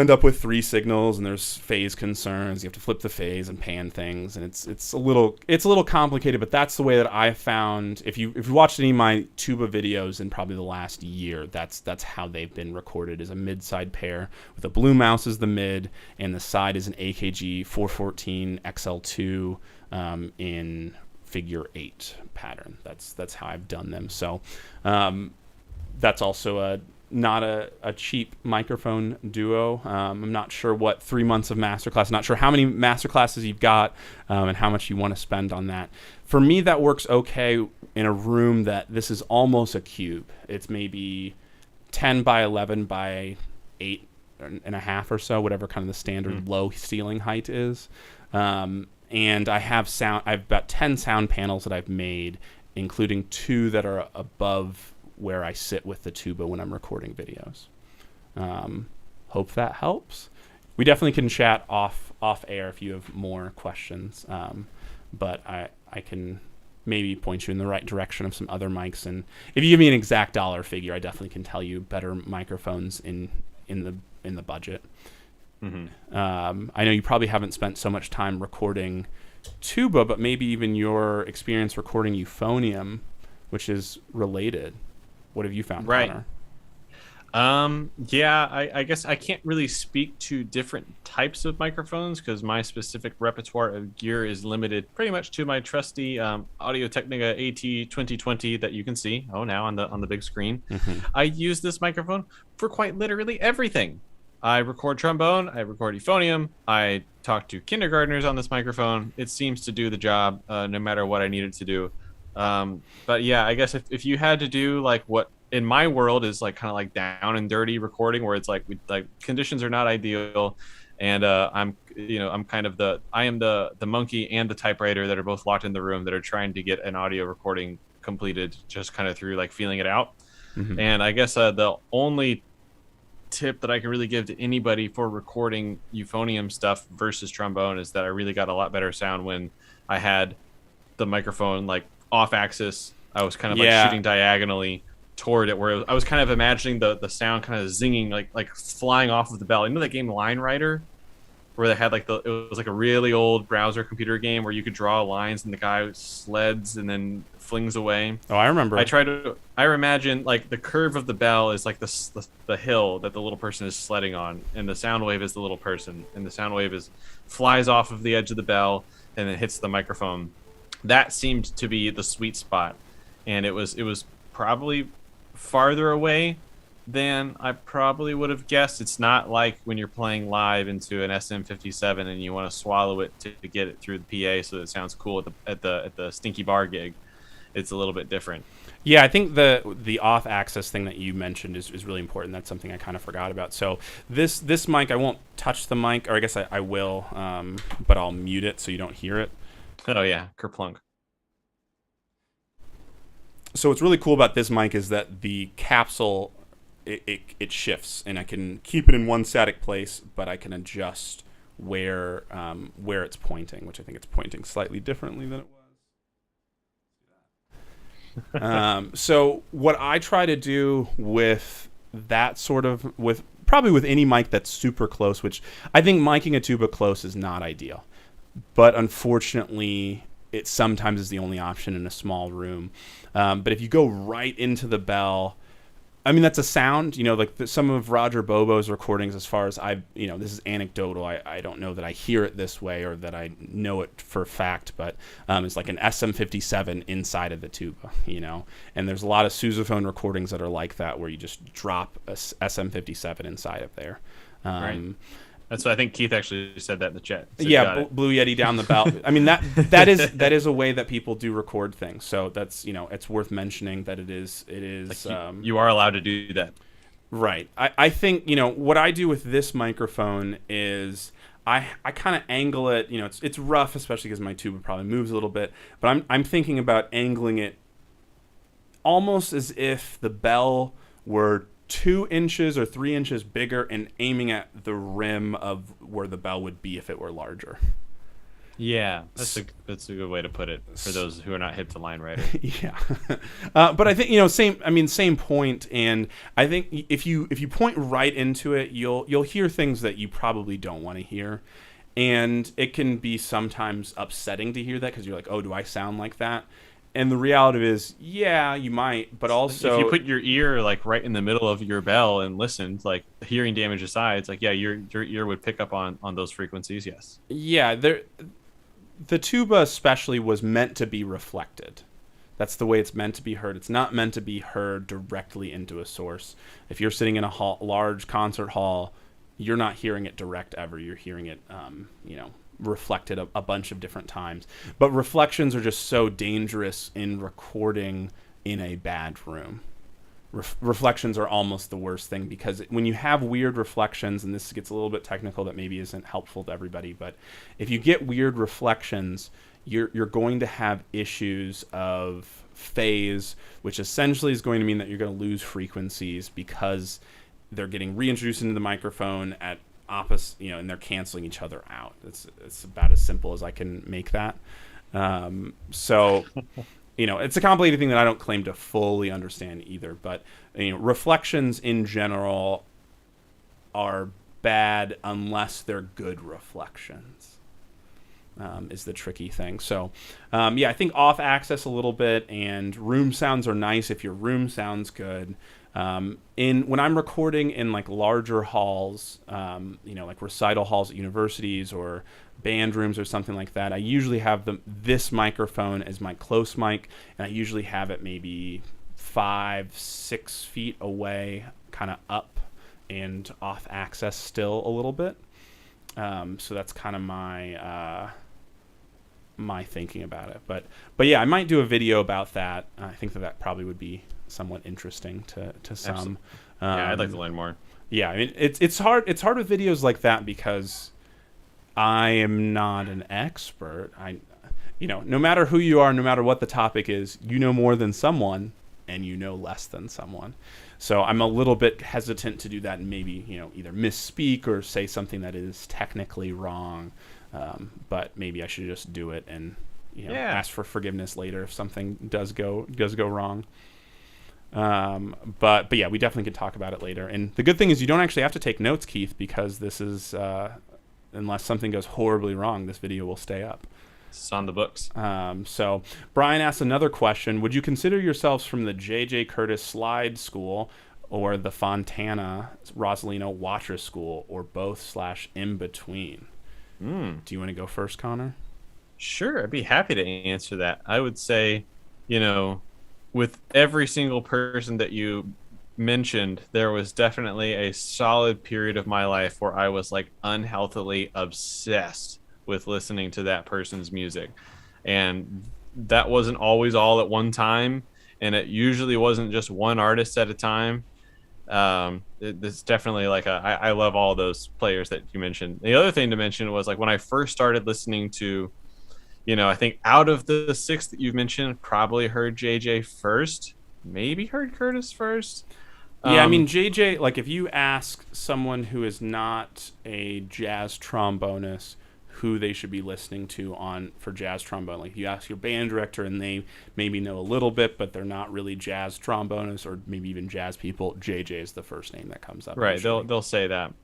end up with 3 signals, and there's phase concerns. You have to flip the phase and pan things, and it's a little complicated. But that's the way that I found. If you watched any of my tuba videos in probably the last year, that's how they've been recorded, as a mid-side pair with a blue mouse as the mid, and the side is an AKG 414 XL2 in figure 8 pattern. That's how I've done them. So that's also not a cheap microphone duo. I'm not sure what 3 months of masterclass, not sure how many masterclasses you've got, and how much you want to spend on that. For me, that works okay in a room that this is almost a cube. It's maybe 10 by 11 by 8.5 or so, whatever kind of the standard low ceiling height is. And I have I've about 10 sound panels that I've made, including 2 that are above where I sit with the tuba when I'm recording videos. Hope that helps. We definitely can chat off air if you have more questions. But I can maybe point you in the right direction of some other mics. And if you give me an exact dollar figure, I definitely can tell you better microphones in the budget. I know you probably haven't spent so much time recording tuba, but maybe even your experience recording euphonium, which is related. What have you found, right? Connor? Yeah, I guess I can't really speak to different types of microphones because my specific repertoire of gear is limited pretty much to my trusty Audio-Technica AT2020 that you can see now on the big screen. I use this microphone for quite literally everything. I record trombone, I record euphonium, I talk to kindergartners on this microphone. It seems to do the job no matter what I need it to do. But yeah, I guess if you had to do like what in my world is like kind of like down and dirty recording, where it's like conditions are not ideal, and I am the monkey and the typewriter that are both locked in the room that are trying to get an audio recording completed just kind of through like feeling it out. And I guess the only tip that I can really give to anybody for recording euphonium stuff versus trombone is that I really got a lot better sound when I had the microphone like off axis. I was kind of like shooting diagonally toward it, where I was kind of imagining the sound kind of zinging like flying off of the bell. You know that game Line Rider, where they had like it was like a really old browser computer game where you could draw lines and the guy sleds and then flings away. Oh, I remember. I imagine like the curve of the bell is like the hill that the little person is sledding on, and the sound wave is the little person, and the sound wave flies off of the edge of the bell and then hits the microphone. That seemed to be the sweet spot, and it was probably farther away than I probably would have guessed. It's not like when you're playing live into an SM57 and you want to swallow it to get it through the PA so that it sounds cool at the stinky bar gig. It's a little bit different. Yeah, I think the off-axis thing that you mentioned is really important. That's something I kind of forgot about. So this mic, I won't touch the mic, or I guess I will, but I'll mute it so you don't hear it. Oh yeah, kerplunk. So what's really cool about this mic is that the capsule, it shifts, and I can keep it in one static place, but I can adjust where it's pointing, which I think it's pointing slightly differently than it was. So what I try to do with that sort of, probably with any mic that's super close, which I think miking a tuba close is not ideal, but unfortunately it sometimes is the only option in a small room. But if you go right into the bell, I mean, that's a sound, like some of Roger Bobo's recordings, as far as this is anecdotal. I don't know that I hear it this way or that I know it for a fact, but it's like an SM57 inside of the tuba, and there's a lot of sousaphone recordings that are like that, where you just drop a SM57 inside of there. Right. That's what I think Keith actually said that in the chat. So yeah, Blue Yeti down the belt. I mean, that is a way that people do record things. So that's it's worth mentioning that it is. Like you are allowed to do that. Right. I think what I do with this microphone is I kind of angle it. It's rough, especially because my tuba probably moves a little bit. But I'm thinking about angling it almost as if the bell were 2 inches or 3 inches bigger and aiming at the rim of where the bell would be if it were larger. Yeah, that's a good way to put it for those who are not hip to line writer. Yeah, but I think same point, and I think if you point right into it, you'll hear things that you probably don't want to hear, and it can be sometimes upsetting to hear that because you're like, oh, do I sound like that? And the reality is, yeah, you might, but also if you put your ear like right in the middle of your bell and listened, like hearing damage aside, it's like your ear would pick up on those frequencies. Yes. Yeah, the tuba especially was meant to be reflected. That's the way it's meant to be heard. It's not meant to be heard directly into a source. If you're sitting in a large concert hall, you're not hearing it direct ever. You're hearing it, reflected a bunch of different times. But reflections are just so dangerous in recording in a bad room. Reflections are almost the worst thing, because when you have weird reflections, and this gets a little bit technical that maybe isn't helpful to everybody, but if you get weird reflections, you're going to have issues of phase, which essentially is going to mean that you're going to lose frequencies because they're getting reintroduced into the microphone at opposite, and they're canceling each other out. It's about as simple as I can make that. So it's a complicated thing that I don't claim to fully understand either. But reflections in general are bad unless they're good reflections. Is the tricky thing. So I think off axis a little bit, and room sounds are nice if your room sounds good. When I'm recording in like larger halls, like recital halls at universities or band rooms or something like that, I usually have this microphone as my close mic, and I usually have it maybe 5-6 feet away, kind of up and off axis still a little bit. So that's kind of my thinking about it. But yeah, I might do a video about that. I think that probably would be somewhat interesting to some. Yeah, I'd like to learn more. Yeah, I mean it's hard with videos like that because I am not an expert. No matter who you are, no matter what the topic is, you know more than someone and you know less than someone. So I'm a little bit hesitant to do that and maybe, either misspeak or say something that is technically wrong. But maybe I should just do it and ask for forgiveness later if something does go wrong. But yeah, we definitely could talk about it later. And the good thing is you don't actually have to take notes, Keith, because this is unless something goes horribly wrong, this video will stay up. It's on the books. So Brian asks another question: would you consider yourselves from the J.J. Curtis Slide School or the Fontana Rosalino Watrous School, or both / in between? Do you want to go first, Connor? Sure, I'd be happy to answer that. I would say, with every single person that you mentioned, there was definitely a solid period of my life where I was like unhealthily obsessed with listening to that person's music. And that wasn't always all at one time, and it usually wasn't just one artist at a time. It's definitely like I love all those players that you mentioned. The other thing to mention was like when I first started listening to, I think out of the 6 that you've mentioned, probably heard JJ first, maybe heard Curtis first. Yeah, I mean, JJ, like if you ask someone who is not a jazz trombonist who they should be listening to for jazz trombone, like you ask your band director and they maybe know a little bit, but they're not really jazz trombonists or maybe even jazz people, JJ is the first name that comes up. Right, they'll say that.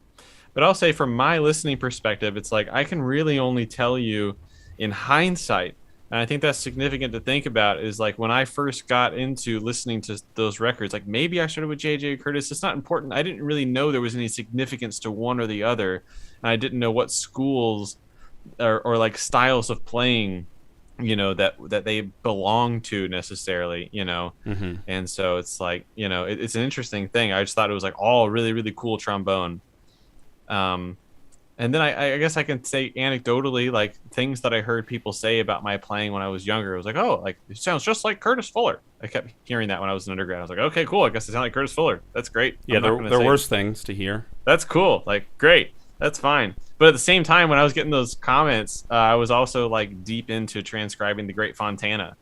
But I'll say from my listening perspective, it's like I can really only tell you in hindsight And I think that's significant to think about is like when I first got into listening to those records, like maybe I started with JJ Curtis. It's not important. I didn't really know there was any significance to one or the other. And I didn't know what schools or like styles of playing, that they belong to necessarily. Hmm. And so it's like, it's an interesting thing. I just thought it was like all really, really cool trombone. Um, and then I guess I can say anecdotally, like things that I heard people say about my playing when I was younger. It was like, oh, like it sounds just like Curtis Fuller. I kept hearing that when I was an undergrad. I was like, okay, cool. I guess I sound like Curtis Fuller. That's great. Yeah, I'm not there going to there say worse things to hear. that's cool. Like, great. That's fine. But at the same time, when I was getting those comments, I was also like deep into transcribing the Great Fontana,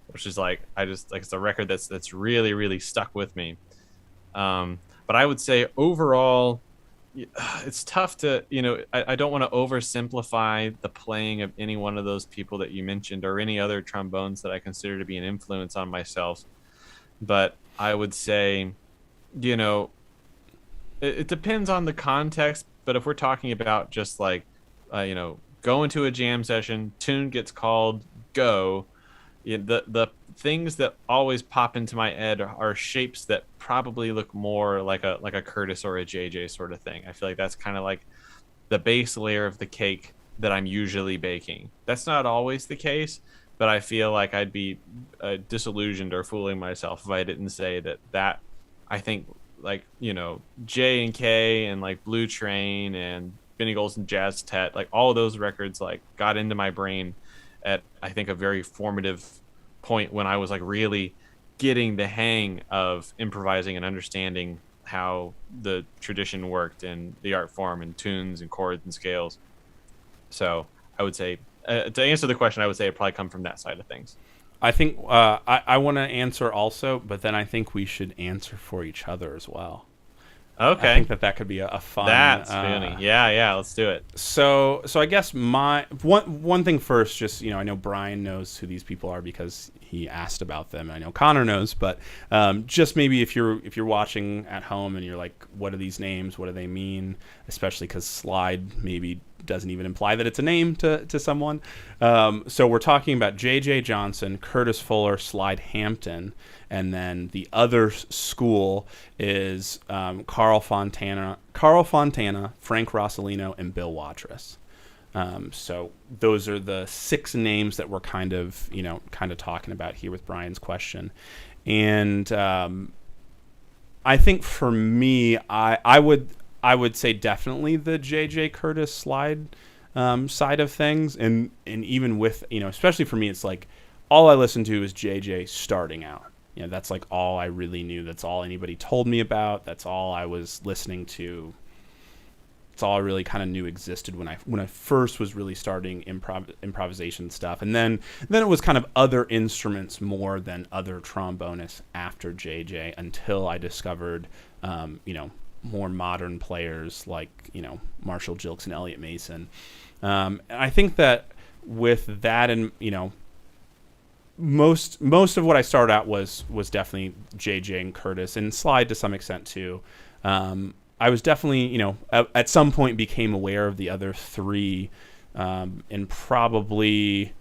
which is like, I just like, it's a record that's really, really stuck with me. But I would say overall, it's tough to, I don't want to oversimplify the playing of any one of those people that you mentioned or any other trombones that I consider to be an influence on myself. But I would say, you know, it depends on the context. But if we're talking about just like, go into a jam session, tune gets called, go. The things that always pop into my head are shapes that probably look more like a Curtis or a JJ sort of thing. I feel like that's kind of like the base layer of the cake that I'm usually baking. That's not always the case, but I feel like I'd be disillusioned or fooling myself if I didn't say that I think like J and K and like Blue Train and Benny Golson Jazz Tet, like all of those records like got into my brain at I think a very formative point when I was like really getting the hang of improvising and understanding how the tradition worked and the art form and tunes and chords and scales. So I would say to answer the question, I would say it probably come from that side of things. I think I want to answer also, but then I think we should answer for each other as well. I Okay. think that could be a fun. That's funny. Yeah, let's do it. So I guess my one thing first, just I know Brian knows who these people are because he asked about them. I know Connor knows, but just maybe if you're watching at home and you're like, what are these names? What do they mean? Especially because slide maybe doesn't even imply that it's a name to someone. So we're talking about J.J. Johnson, Curtis Fuller, Slide Hampton, and then the other school is Carl Fontana, Frank Rossellino, and Bill Watrous. So those are the 6 names that we're kind of talking about here with Brian's question. And I think for me, I would say definitely the J.J. Curtis slide side of things. And even with, especially for me, it's like all I listened to is J.J. starting out. That's like all I really knew. That's all anybody told me about. That's all I was listening to. It's all I really kind of knew existed when I first was really starting improvisation stuff. And then it was kind of other instruments more than other trombonists after JJ until I discovered, more modern players like, Marshall Gilks and Elliot Mason. And I think that with that and, most of what I started out was definitely JJ and Curtis and slide to some extent too. I was definitely, at some point became aware of the other 3 and probably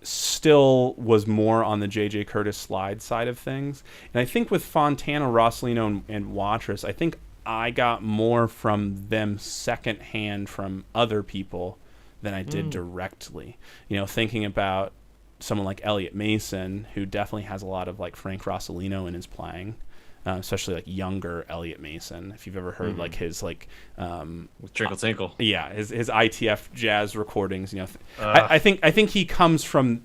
still was more on the J.J. Curtis slide side of things. And I think with Fontana, Rossellino, and Watrous, I think I got more from them secondhand from other people than I did directly. Thinking about someone like Elliot Mason, who definitely has a lot of like Frank Rossellino in his playing. Especially like younger Elliot Mason, if you've ever heard like his like With Trinkle Tinkle. Yeah, his ITF jazz recordings. I think he comes from,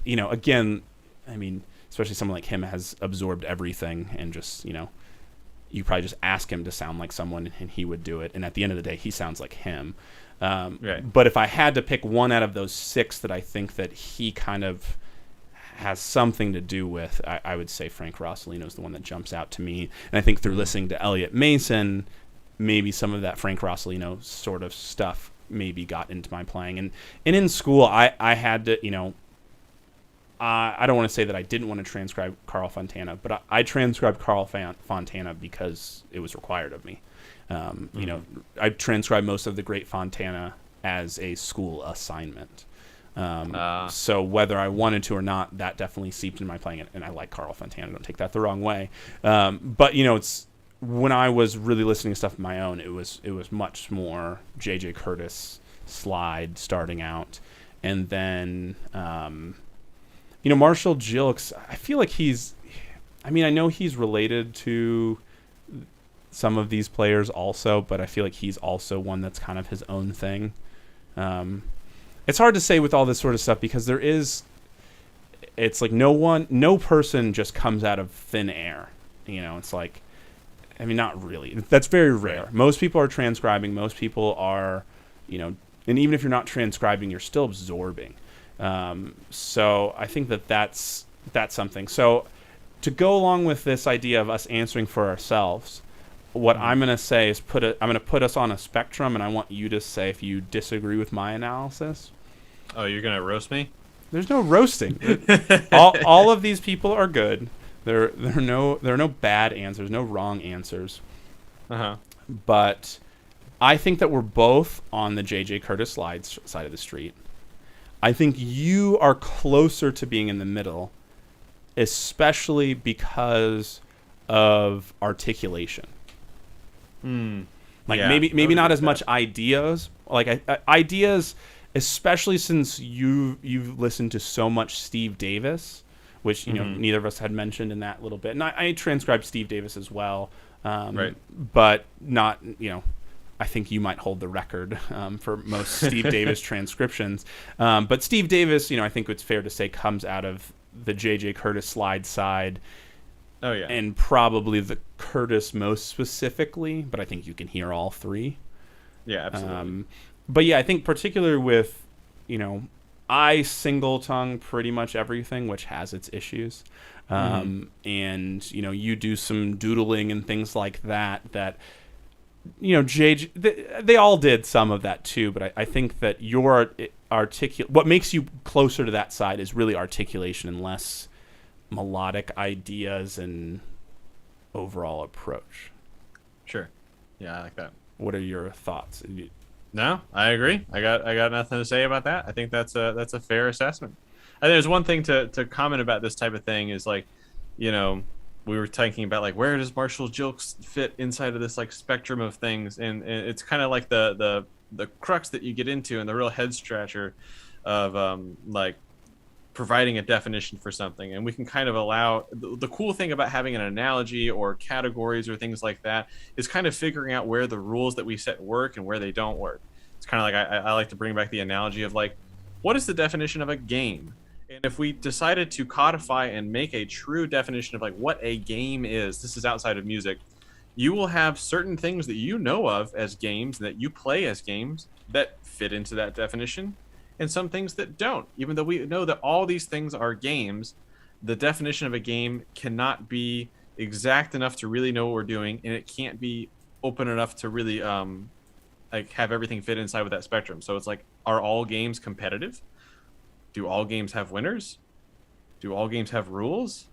again, I mean, especially someone like him has absorbed everything and just you probably just ask him to sound like someone and he would do it. And at the end of the day, he sounds like him. Right. But if I had to pick one out of those 6 that I think that he kind of has something to do with, I would say Frank Rossellino is the one that jumps out to me. And I think through listening to Elliot Mason, maybe some of that Frank Rossellino sort of stuff maybe got into my playing. And in school, I had to, I don't want to say that I didn't want to transcribe Carl Fontana, but I transcribed Carl Fontana because it was required of me. I transcribed most of the Great Fontana as a school assignment. Uh, So whether I wanted to or not, that definitely seeped into my playing. And I like Carl Fontana. Don't take that the wrong way. But it's when I was really listening to stuff of my own, it was much more J.J. Curtis slide starting out, and then Marshall Gilks. I feel like he's. I mean, I know he's related to some of these players also, but I feel like he's also one that's kind of his own thing. It's hard to say with all this sort of stuff because it's like no person just comes out of thin air. It's like, I mean, not really. That's very rare. Right. Most people are transcribing. Most people are, and even if you're not transcribing, you're still absorbing. So I think that's something. So to go along with this idea of us answering for ourselves, what I'm going to say is I'm going to put us on a spectrum, and I want you to say if you disagree with my analysis. Oh, you're gonna roast me? There's no roasting. all of these people are good. There are no bad answers, no wrong answers. Uh-huh. But I think that we're both on the J.J. Curtis side of the street. I think you are closer to being in the middle, especially because of articulation. Like Yeah, maybe not as that. much ideas. Like ideas, especially since you've listened to so much Steve Davis, which neither of us had mentioned in that little bit. And I transcribed Steve Davis as well, Right. but not I think you might hold the record for most Steve Davis transcriptions. But Steve Davis, I think it's fair to say, comes out of the J.J. Curtis slide side. Oh yeah. And probably the Curtis most specifically, but I think you can hear all three. Yeah, absolutely. But yeah, I think particularly with, I single tongue pretty much everything, which has its issues. And, you do some doodling and things like that, JJ, they all did some of that too, but I think that your what makes you closer to that side is really articulation and less melodic ideas and overall approach. Sure. Yeah, I like that. What are your thoughts? No, I agree. I got nothing to say about that. I think that's a fair assessment. I think there's one thing to comment about this type of thing is like, we were talking about like where does Marshall Gilks fit inside of this like spectrum of things, and it's kind of like the crux that you get into and the real head scratcher of like providing a definition for something. And we can kind of allow the cool thing about having an analogy or categories or things like that is kind of figuring out where the rules that we set work and where they don't work. It's kind of like I like to bring back the analogy of like, what is the definition of a game? And if we decided to codify and make a true definition of like what a game is, this is outside of music, you will have certain things that you know of as games that you play as games that fit into that definition, and some things that don't. Even though we know that all these things are games, the definition of a game cannot be exact enough to really know what we're doing, and it can't be open enough to really like have everything fit inside with that spectrum. So it's like, are all games competitive? Do all games have winners? Do all games have rules?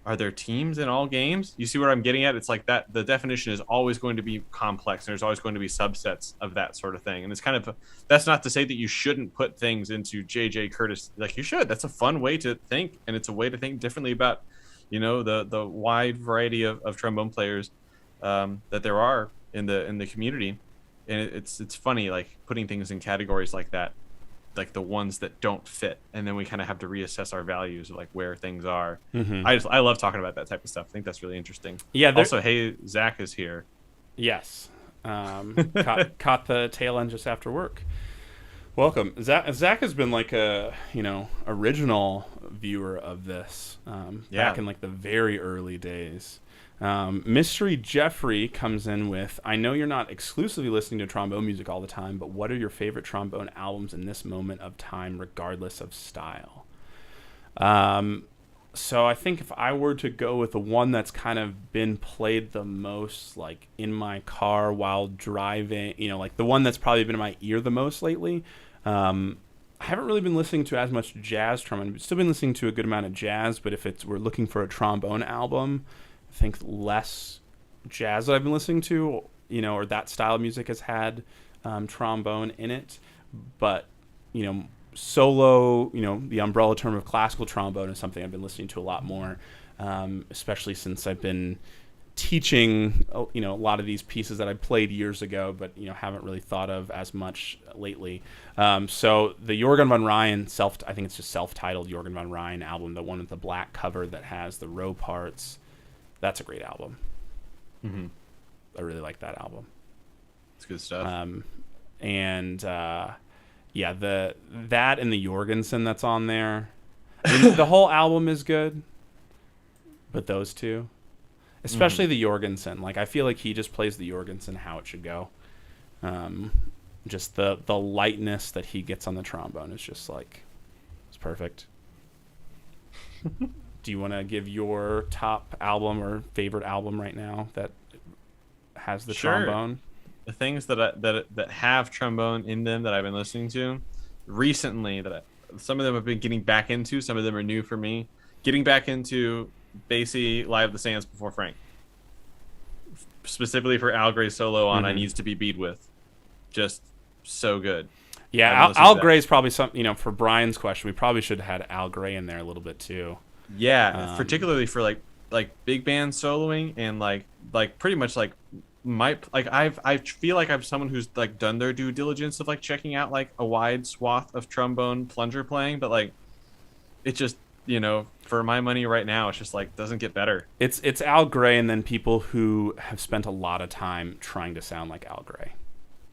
Are there teams in all games? You see what I'm getting at? It's like that the definition is always going to be complex, and there's always going to be subsets of that sort of thing. And it's kind of, that's not to say that you shouldn't put things into J.J. Curtis. Like, you should. That's a fun way to think, and it's a way to think differently about, the wide variety of trombone players that there are in the community. And it's funny, like putting things in categories like that, like the ones that don't fit, and then we kind of have to reassess our values of like where things are. I love talking about that type of stuff. I think that's really interesting. Yeah. Also, hey, Zach is here. Yes. Caught the tail end just after work. Welcome. Zach has been like a original viewer of this back in like the very early days. Mystery Jeffrey comes in with, I know you're not exclusively listening to trombone music all the time, but what are your favorite trombone albums in this moment of time, regardless of style? So I think if I were to go with the one that's kind of been played the most, like in my car while driving, like the one that's probably been in my ear the most lately, I haven't really been listening to as much jazz trombone. I've still been listening to a good amount of jazz, but if we're looking for a trombone album, I think less jazz that I've been listening to, or that style of music has had trombone in it. But, solo, the umbrella term of classical trombone is something I've been listening to a lot more, especially since I've been teaching, a lot of these pieces that I played years ago, but, haven't really thought of as much lately. So the Jorgen von Ryan I think it's just self-titled Jorgen von Ryan album, the one with the black cover that has the row parts. That's a great album. Mm-hmm. I really like that album. It's good stuff. And that and the Jorgensen that's on there. I mean, the whole album is good, but those two, especially the Jorgensen, like I feel like he just plays the Jorgensen how it should go. Just the lightness that he gets on the trombone is just like, it's perfect. Do you want to give your top album or favorite album right now that has the trombone? The things that have trombone in them that I've been listening to recently, some of them have been getting back into, some of them are new for me. Getting back into Basie Live the Sands Before Frank, specifically for Al Gray's solo on "I Needs to Be Beat With," just so good. Yeah, Al Gray's probably something. For Brian's question, we probably should have had Al Gray in there a little bit too. Yeah, particularly for like big band soloing and like pretty much like. I feel like I'm someone who's like done their due diligence of like checking out like a wide swath of trombone plunger playing, but like it just, for my money right now, it's just like doesn't get better. It's Al Gray and then people who have spent a lot of time trying to sound like Al Gray.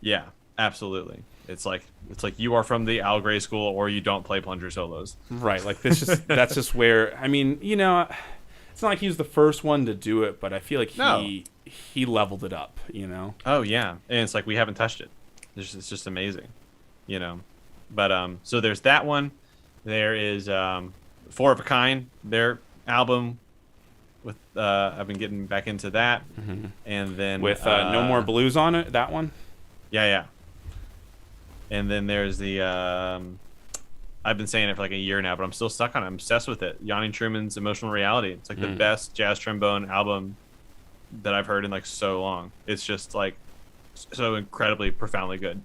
Yeah, absolutely. It's like you are from the Al Gray school or you don't play plunger solos. Right, like that's just where, I mean, it's not like he was the first one to do it, but I feel like he leveled it up, Oh yeah, and it's like we haven't touched it. It's just amazing, But so there's that one. There is Four of a Kind, their album with I've been getting back into that, and then with No More Blues on it. That one. Yeah. And then there's the I've been saying it for like a year now, but I'm still stuck on it. I'm obsessed with it. Yanni Truman's Emotional Reality. It's like the best jazz trombone album that I've heard in like so long. It's just like so incredibly profoundly good.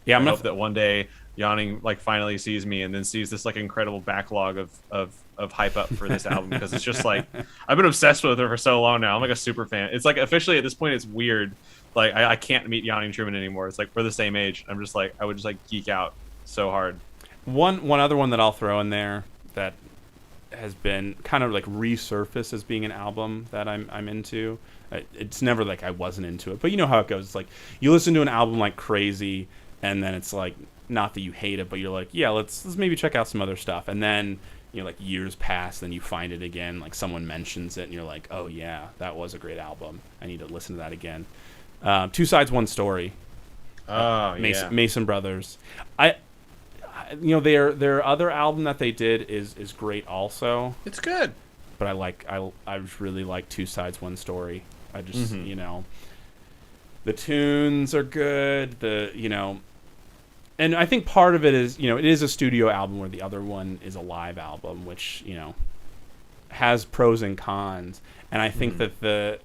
Yeah, I hope that one day Yanni like finally sees me and then sees this like incredible backlog of hype up for this album, because it's just like I've been obsessed with it for so long now. I'm like a super fan. It's like officially at this point it's weird. Like I can't meet Yanni Truman anymore. It's like we're the same age. I'm just like I would just like geek out so hard. One other one that I'll throw in there that has been kind of like resurfaced as being an album that I'm into. It's never like I wasn't into it, but you know how it goes. It's like you listen to an album like crazy, and then it's like not that you hate it, but you're like, yeah, let's maybe check out some other stuff. And then like years pass, then you find it again. Like someone mentions it, and you're like, oh yeah, that was a great album. I need to listen to that again. Two Sides, One Story. Oh yeah, Mason Brothers. Their other album that they did is great also. It's good, but I really like Two Sides, One Story. I just the tunes are good. And I think part of it is it is a studio album where the other one is a live album, which has pros and cons. And I think that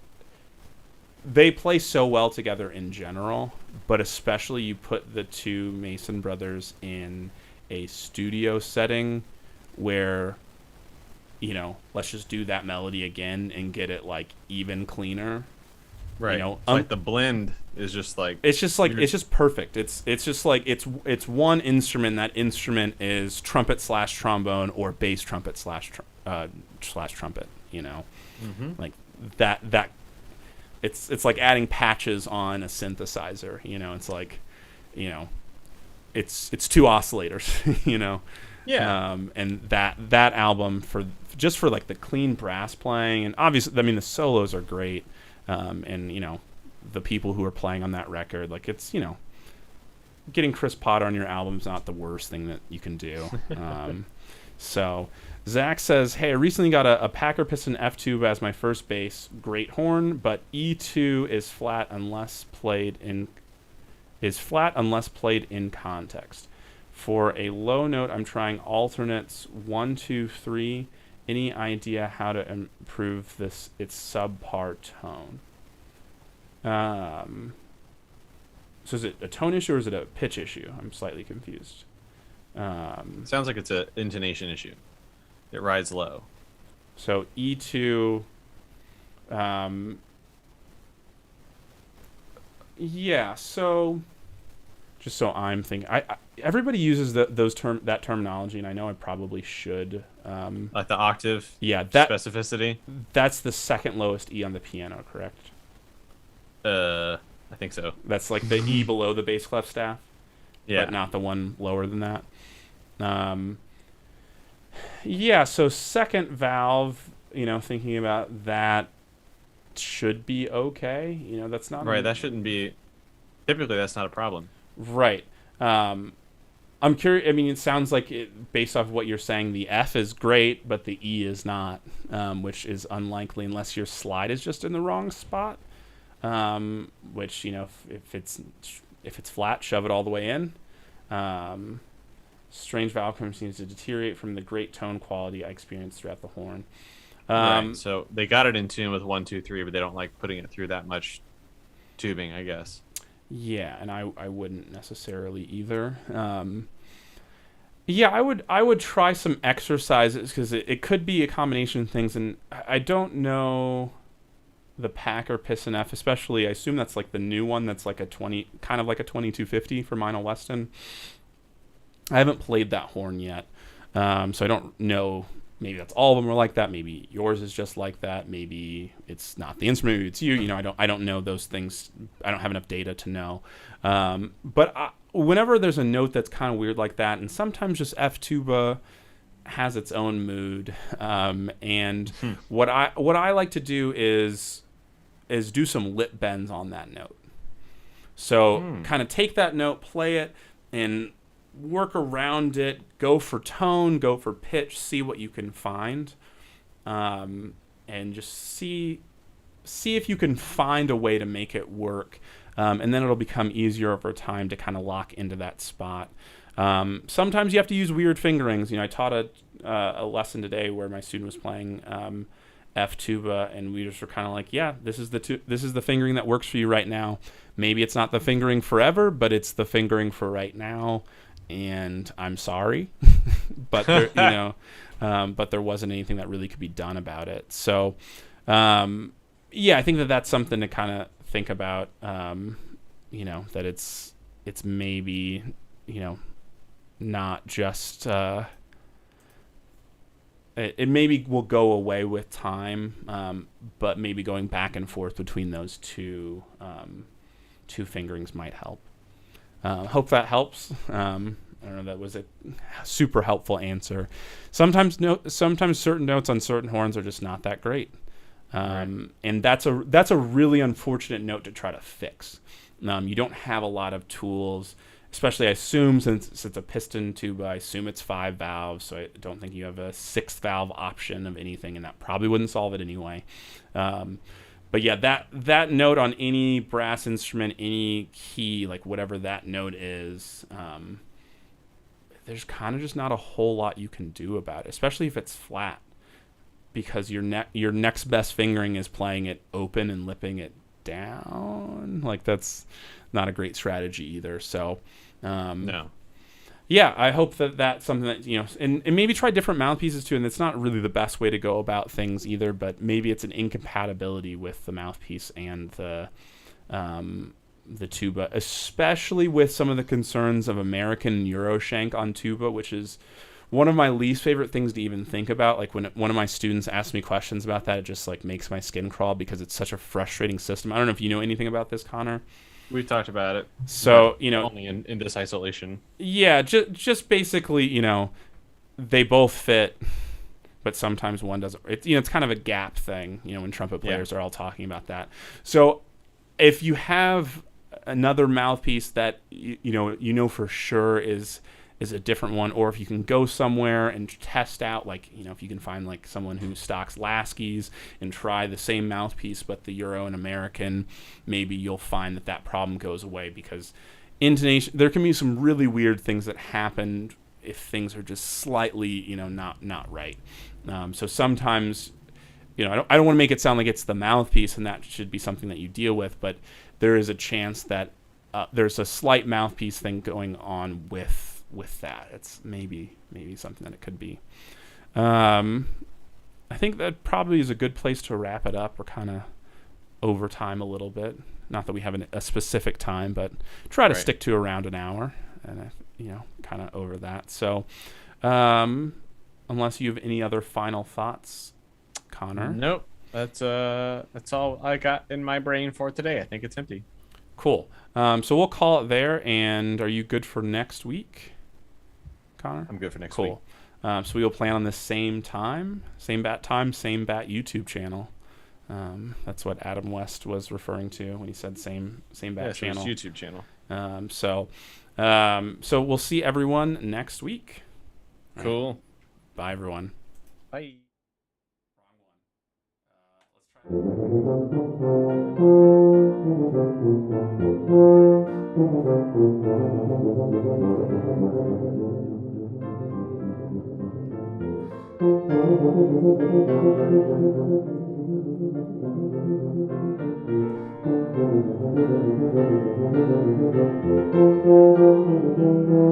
they play so well together in general, but especially you put the two Mason brothers in a studio setting where let's just do that melody again and get it like even cleaner, right? Like the blend is just like it's just perfect. It's just like it's one instrument. That instrument is trumpet / trombone or bass trumpet / trumpet, like that it's like adding patches on a synthesizer. It's like it's two oscillators, Yeah. And that album for like the clean brass playing, and obviously, I mean, the solos are great, and the people who are playing on that record, like it's getting Chris Potter on your album is not the worst thing that you can do. So Zach says, hey, I recently got a Packer Piston F2 as my first bass. Great horn, but E2 is flat unless played in context. For a low note, I'm trying alternates 1, 2, 3. Any idea how to improve its subpar tone? So is it a tone issue or is it a pitch issue? I'm slightly confused. Sounds like it's a intonation issue. It rides low. So E2, um, yeah. So just so I'm thinking, I everybody uses that terminology, and I know I probably should. Like the octave Yeah, specificity. that's the second lowest E on the piano, correct? I think so. That's like the E below the bass clef staff, Yeah. but not the one lower than that. Um, yeah, so second valve, thinking about that should be okay. That's not Right. That shouldn't be. Typically, that's not a problem. right. I'm curious. I mean, it sounds like based off of what you're saying, the F is great, but the E is not, which is unlikely unless your slide is just in the wrong spot. Which if it's flat, shove it all the way in. Strange valve form seems to deteriorate from the great tone quality I experienced throughout the horn. Right. So they got it in tune with 1, 2, 3, but they don't like putting it through that much tubing, I guess. Yeah, and I wouldn't necessarily either. Yeah, I would try some exercises because it could be a combination of things, and I don't know the Packer Piston F, especially. I assume that's like the new one that's like a 20, kind of like a 2250 for Meinl Weston. I haven't played that horn yet, so I don't know. Maybe that's all of them are like that. Maybe yours is just like that. Maybe it's not the instrument. Maybe it's you. I don't know those things. I don't have enough data to know. But whenever there's a note that's kind of weird like that, and sometimes just F tuba has its own mood. And what I like to do is do some lip bends on that note. So kind of take that note, play it, and work around it, go for tone, go for pitch, see what you can find, and just see if you can find a way to make it work, and then it'll become easier over time to kind of lock into that spot. Sometimes you have to use weird fingerings. I taught a lesson today where my student was playing F tuba, and we just were kind of like, yeah, this is the fingering that works for you right now. Maybe it's not the fingering forever, but it's the fingering for right now. And I'm sorry, but but there wasn't anything that really could be done about it. So, yeah, I think that's something to kind of think about. That it's maybe not just it maybe will go away with time, but maybe going back and forth between those two fingerings might help. Hope that helps. I don't know. That was a super helpful answer. Sometimes certain notes on certain horns are just not that great, and that's a really unfortunate note to try to fix. You don't have a lot of tools, especially I assume since it's a piston tuba. I assume it's 5 valves, so I don't think you have a 6th valve option of anything, and that probably wouldn't solve it anyway. But yeah, that note on any brass instrument, any key, like whatever that note is, there's kind of just not a whole lot you can do about it, especially if it's flat, because your next best fingering is playing it open and lipping it down. Like that's not a great strategy either. So, No. Yeah, I hope that's something that, and maybe try different mouthpieces too. And it's not really the best way to go about things either, but maybe it's an incompatibility with the mouthpiece and the tuba, especially with some of the concerns of American Euroshank on tuba, which is one of my least favorite things to even think about. Like when one of my students asks me questions about that, it just like makes my skin crawl because it's such a frustrating system. I don't know if you know anything about this, Connor. We've talked about it. So, only in this isolation. Yeah, just basically, they both fit, but sometimes one doesn't. It's kind of a gap thing, when trumpet players are all talking about that. So if you have another mouthpiece that, for sure is a different one, or if you can go somewhere and test out, like, if you can find like someone who stocks Laskys and try the same mouthpiece but the Euro and American, maybe you'll find that problem goes away, because intonation, there can be some really weird things that happen if things are just slightly not right. So sometimes I don't want to make it sound like it's the mouthpiece and that should be something that you deal with, but there is a chance that there's a slight mouthpiece thing going on with with that. It's maybe something that it could be. I think that probably is a good place to wrap it up. We're kind of over time a little bit. Not that we have a specific time, but try to stick to around an hour, and kind of over that. So, unless you have any other final thoughts, Connor. Nope. That's all I got in my brain for today. I think it's empty. Cool. So we'll call it there. And are you good for next week, Connor? I'm good for next week. Cool. So we will plan on the same time, same bat YouTube channel. That's what Adam West was referring to when he said same bat channel. YouTube channel. So we'll see everyone next week. Cool. Right. Bye, everyone. Bye. Let's try.